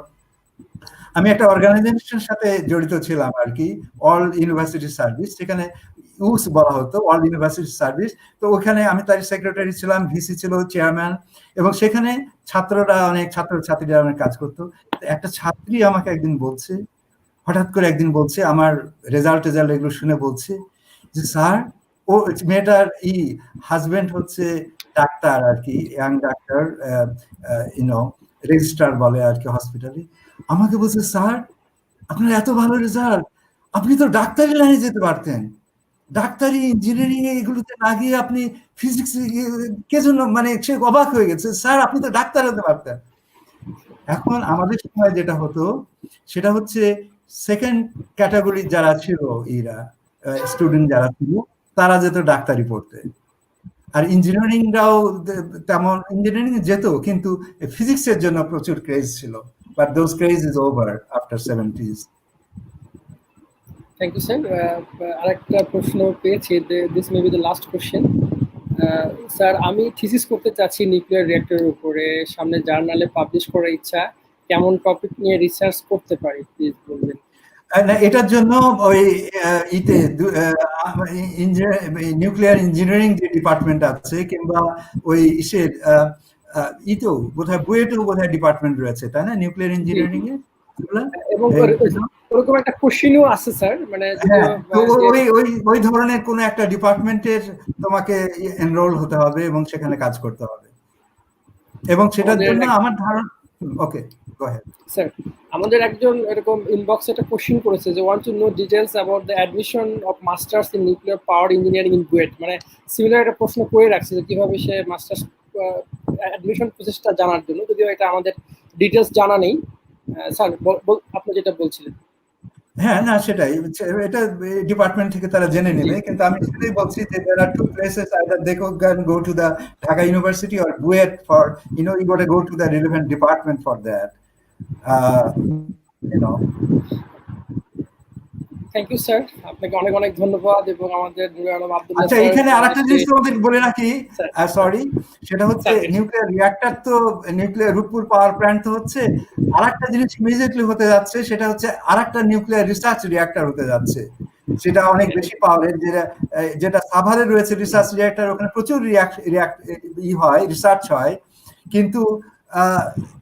আমি একটা অর্গানাইজেশনের সাথে জড়িত ছিলাম আর কি, অল ইউনিভার্সিটি সার্ভিস, সেখানে ইউস বলা হতো, অল ইউনিভার্সিটি সার্ভিস। তো ওখানে আমি তার সেক্রেটারি ছিলাম, ভিসি ছিল, চেয়ারম্যান। এবং সেখানে ছাত্রছাত্রীরা অনেক কাজ করতো। একটা ছাত্রী আমাকে একদিন বলছে হঠাৎ করে একদিন বলছে, আমার রেজাল্ট এগুলো শুনে বলছে যে স্যার, ও মেয়েটার হাজবেন্ড হচ্ছে ডাক্তার আর কি, ইয়াং ডাক্তার, রেজিস্ট্রার বলে আর কি হসপিটালে। আমাকে বলছে, স্যার আপনার এত ভালো রেজাল্ট, আপনি তো ডাক্তারি লাইনে যেতে পারতেন, ডাক্তারি ইঞ্জিনিয়ারিং এগুলোতে না গিয়ে আপনি ফিজিক্স কে জন্য, মানে সে অবাক হয়ে গেছে, স্যার আপনি তো ডাক্তার হতে পারতেন। এখন আমাদের সময় যেটা হতো সেটা হচ্ছে সেকেন্ড ক্যাটাগরি যারা ছিল, স্টুডেন্ট যারা ছিল, তারা যেত ডাক্তারি পড়তে। আর ইঞ্জিনিয়ারিংরাও তেমন ইঞ্জিনিয়ারিং যেত, কিন্তু ফিজিক্সের জন্য প্রচুর ক্রেজ ছিল, but those craze is over after 70s। Thank you sir. আরেকটা প্রশ্ন পেয়েছি, this may be the last question. Sir, আমি থিসিস করতে চাচ্ছি নিউক্লিয়ার রিঅ্যাক্টরের উপরে, সামনে জার্নালে পাবলিশ করার ইচ্ছা, কেমন টপিক নিয়ে রিসার্চ করতে পারি প্লিজ বলবেন। না, এটার জন্য ওই নিউক্লিয়ার ইঞ্জিনিয়ারিং যে ডিপার্টমেন্ট আছে, কিংবা ওই ইসের ইতেও বোধহয় বুয়েটেও বোধহয় ডিপার্টমেন্ট রয়েছে, তাই না, নিউক্লিয়ার ইঞ্জিনিয়ারিং এ। এবং ওরকম একটা কোশ্চেনও আছে স্যার, মানে ওই ধরনের কোন একটা ডিপার্টমেন্টের তোমাকে এনরোল হতে হবে এবং সেখানে কাজ করতে হবে, এবং সেটার জন্য আমার ধারণা, ওকে গো অ্যাহেড স্যার, আমাদের একজন এরকম ইনবক্সে একটা কোশ্চেন করেছে যে want to know details about the admission of masters in nuclear power engineering in BUET. মানে সিমিলার একটা প্রশ্ন করে রাখছে যে কিভাবে সে মাস্টার্স অ্যাডমিশন প্রসেসটা জানার জন্য, যদিও এটা আমাদের ডিটেইলস জানা নেই। স্যার আপনি যেটা বলছিলেন। হ্যাঁ, না সেটাই, এটা ডিপার্টমেন্ট থেকে তারা জেনে নেবে, কিন্তু আমি সেটাই বলছি যে there are two places, either they can go to the Dhaka University or Buet for, you got to go to the relevant department for that. Thank you sir, আপনাকে অনেক অনেক ধন্যবাদ। এবং আমাদের আচ্ছা, এখানে আরেকটা জিনিস তোমাদের বলে রাখি, সরি, সেটা হচ্ছে নিউক্লিয়ার রিঅ্যাক্টর, তো নিউক্লিয়ার রূপপুর পাওয়ার প্ল্যান্ট তো হচ্ছে, আরেকটা জিনিস ইমিডিয়েটলি হতে যাচ্ছে, সেটা হচ্ছে আরেকটা নিউক্লিয়ার রিসার্চ রিঅ্যাক্টর হতে যাচ্ছে, সেটা অনেক বেশি পাওয়ারের, যেটা সাভারে রয়েছে রিসার্চ রিঅ্যাক্টর। ওখানে প্রচুর রিসার্চ হয়, কিন্তু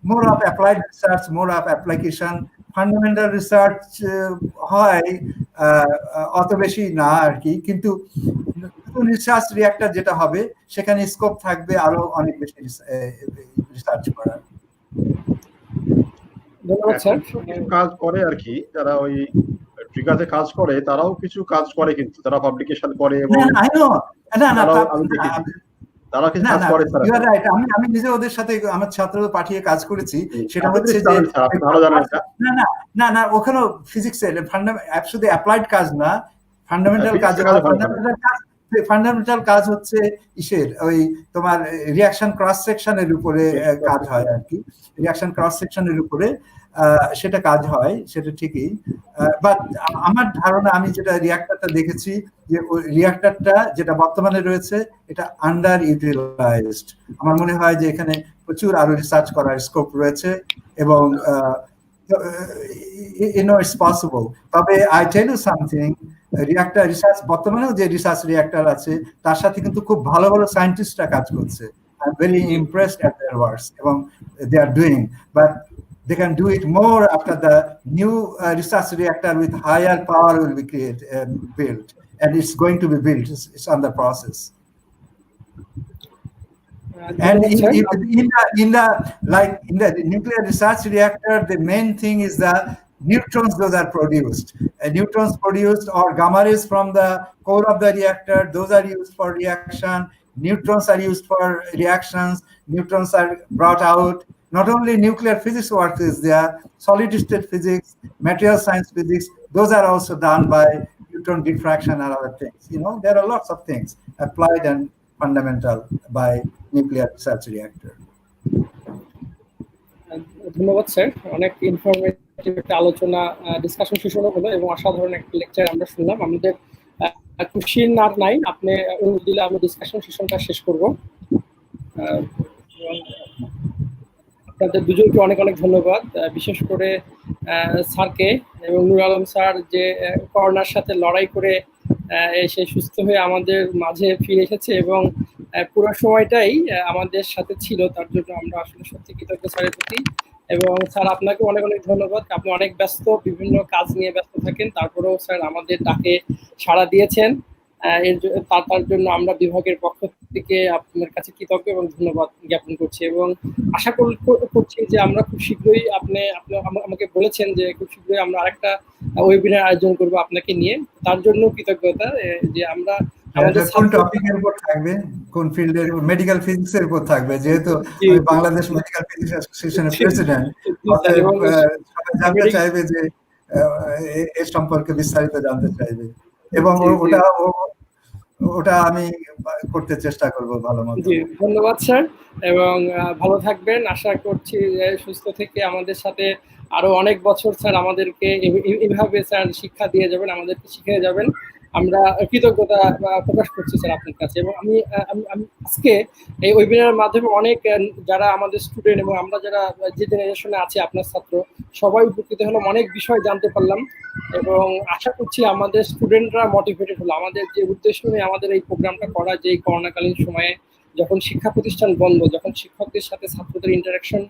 more of applied research, more of application, fundamental research হয় অত বেশি না আর কি। কিন্তু রিসার্চ রিঅ্যাক্টর যেটা হবে, সেখানে স্কোপ থাকবে আরো অনেক বেশি রিসার্চ করার। ধন্যবাদ স্যার। কিছু কাজ করে আর কি, যারা ওই ট্রিগাতে কাজ করে, তারাও কিছু কাজ করে, কিন্তু তারা পাবলিকেশন করে এবং আমি নিজে ওদের সাথে আমার ছাত্র পাঠিয়ে কাজ করেছি। সেটা হচ্ছে যে না ওখানেও ফিজিক্সের শুধু অ্যাপ্লাইড কাজ না, ফান্ডামেন্টাল কাজ। ফান্ডামেন্টাল কাজ হচ্ছে ইসের ওই তোমার রিঅ্যাকশন ক্রস সেকশনের উপরে কাজ হয় আর কি, রিঅ্যাকশন ক্রস সেকশনের উপরে সেটা কাজ হয়, সেটা ঠিকই। বাট আমার ধারণা, আমি যেটা রিঅ্যাক্টরটা দেখেছি, যে ওই রিঅ্যাক্টরটা যেটা বর্তমানে রয়েছে, এটা আন্ডার ইউটিলাইজড। আমার মনে হয় যে এখানে প্রচুর আরো রিসার্চ করার স্কোপ রয়েছে, এবং it's possible. তবে I tell you something, reactor research, বর্তমানেও যে রিসার্চ রিঅ্যাক্টর আছে, তার সাথে কিন্তু খুব ভালো ভালো সায়েন্টিস্টরা কাজ করছে। I'm very impressed at their works, এবং they are doing, but they can do it more after the new research reactor with higher power will be built, and it's going to be built. It's on the process. And in the nuclear research reactor, the main thing is the neutrons those are produced. Neutrons produced or gamma rays from the core of the reactor, those are used for reaction. Neutrons are used for reactions. Neutrons are brought out. Not only nuclear physics work is there, solid state physics, material science physics, those are also done by neutron diffraction and other things. There are lots of things applied and fundamental by nuclear research reactor. ধন্যবাদ sir, অনেক informative একটা আলোচনা, discussion সেশনও হলো, এবং অসাধারণ একটা lecture আমরা শুনলাম। আমাদের কোশ্চেন আর নাই, আপনি অনুমতি দিলে আমি ডিসকাশন সেশনটা শেষ করব। আপনাদের দুজনকে অনেক অনেক ধন্যবাদ, বিশেষ করে স্যারকে এবং নুর আলম স্যার, যে করোনার সাথে লড়াই করে সে সুস্থ হয়ে আমাদের মাঝে ফিরে এসেছে এবং পুরো সময়টাই আমাদের সাথে ছিল। তার জন্য আমরা আসলে সত্যি কৃতজ্ঞ স্যারের প্রতি। এবং স্যার আপনাকে অনেক অনেক ধন্যবাদ। আপনি অনেক ব্যস্ত, বিভিন্ন কাজ নিয়ে ব্যস্ত থাকেন, তারপরেও স্যার আমাদের ডাকে সাড়া দিয়েছেন। তার জন্য আমরা বিভাগের পক্ষ থেকে আপনার কাছে কৃতজ্ঞ এবং ধন্যবাদ জ্ঞাপন করছি, এবং আশা করছি যে আমরা খুব শীঘ্রই আপনি আমাকে বলেছেন যে খুব শীঘ্রই আমরা আরেকটা ওয়েবিনার আয়োজন করব আপনাকে নিয়ে। তার জন্য কৃতজ্ঞতা যে আমরা আমাদের কোন টপিকের উপর থাকবে, কোন ফিল্ডের? মেডিকেল ফিজিক্সের উপর থাকবে, যেহেতু আমি বাংলাদেশ মেডিকেল ফিজিক্স অ্যাসোসিয়েশনের প্রেসিডেন্ট। সবাই জানতে চাইবে যে এর সম্পর্কে বিস্তারিত জানতে চাইবে, এবং ওটা আমি করতে চেষ্টা করব ভালো মতো। জি, ধন্যবাদ স্যার, এবং ভালো থাকবেন। আশা করছি যে সুস্থ থেকে আমাদের সাথে আরো অনেক বছর স্যার আমাদেরকে এইভাবে স্যার শিক্ষা দিয়ে যাবেন, আমাদেরকে শিখিয়ে যাবেন। আমরা কৃতজ্ঞতা প্রকাশ করছি স্যার আপনার কাছে। এবং আমি আমি আজকে এই ওয়েবিনারের মাধ্যমে অনেক যারা আমাদের স্টুডেন্ট এবং আমরা যারা যে জেনারেশনে আছি আপনার ছাত্র, সবাই উপকৃত হলাম, অনেক বিষয় জানতে পারলাম, এবং আশা করছি আমাদের স্টুডেন্টরা মোটিভেটেড হলো। আমাদের যে উদ্দেশ্য নিয়ে আমাদের এই প্রোগ্রামটা করা, যে করোনাকালীন সময়ে যখন শিক্ষা প্রতিষ্ঠান বন্ধ, যখন শিক্ষকদের সাথে ছাত্রদের ইন্টারাকশন,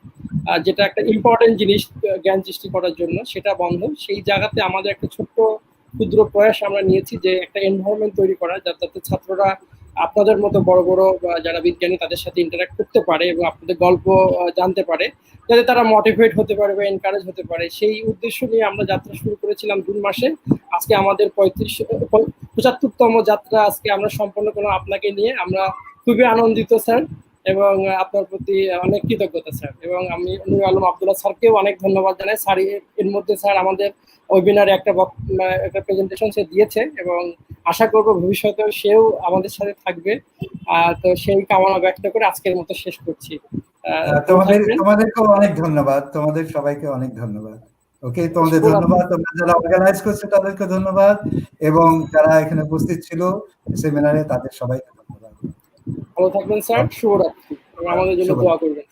যেটা একটা ইম্পর্টেন্ট জিনিস জ্ঞান সৃষ্টি করার জন্য, সেটা বন্ধ। সেই জায়গাতে আমাদের একটা ছোট্ট ক্ষুদ্র প্রয়াস আমরা নিয়েছি যে একটা এনভায়রনমেন্ট তৈরি করা, যাতে ছাত্ররা আপনাদের মতো বড় বড় যারা বিজ্ঞানী তাদের সাথে ইন্টারাক্ট করতে পারে এবং আপনাদের গল্প জানতে পারে, যাতে তারা মোটিভেট হতে পারে বা এনকারেজ হতে পারে। সেই উদ্দেশ্য নিয়ে আমরা যাত্রা শুরু করেছিলাম জুন মাসে। আজকে আমাদের 75তম যাত্রা আজকে আমরা সম্পন্ন করলাম আপনাকে নিয়ে। আমরা খুবই আনন্দিত স্যার, এবং আপনার প্রতি অনেক কৃতজ্ঞতা স্যার। এবং আমি নুরুল আলম আব্দুল্লাহ স্যারকেও অনেক ধন্যবাদ জানাই। স্যার এর মধ্যে স্যার আমাদের ওয়েবিনারে একটা প্রেজেন্টেশন সে দিয়েছে, এবং আশা করব ভবিষ্যতেও সেও আমাদের সাথে থাকবে। তো সেই কামনা ব্যক্ত করে আজকের মতো শেষ করছি। তোমাদেরকেও অনেক ধন্যবাদ, তোমাদের সবাইকে অনেক ধন্যবাদ। ওকে, তোমাদের ধন্যবাদ। তোমরা যারা অর্গানাইজ করছে তাদেরকে ধন্যবাদ, এবং যারা এখানে উপস্থিত ছিল সেমিনারে তাদের সবাইকে ধন্যবাদ। ভালো থাকবেন স্যার, শুভরাত্রি, এবং আমাদের জন্য দোয়া করবেন।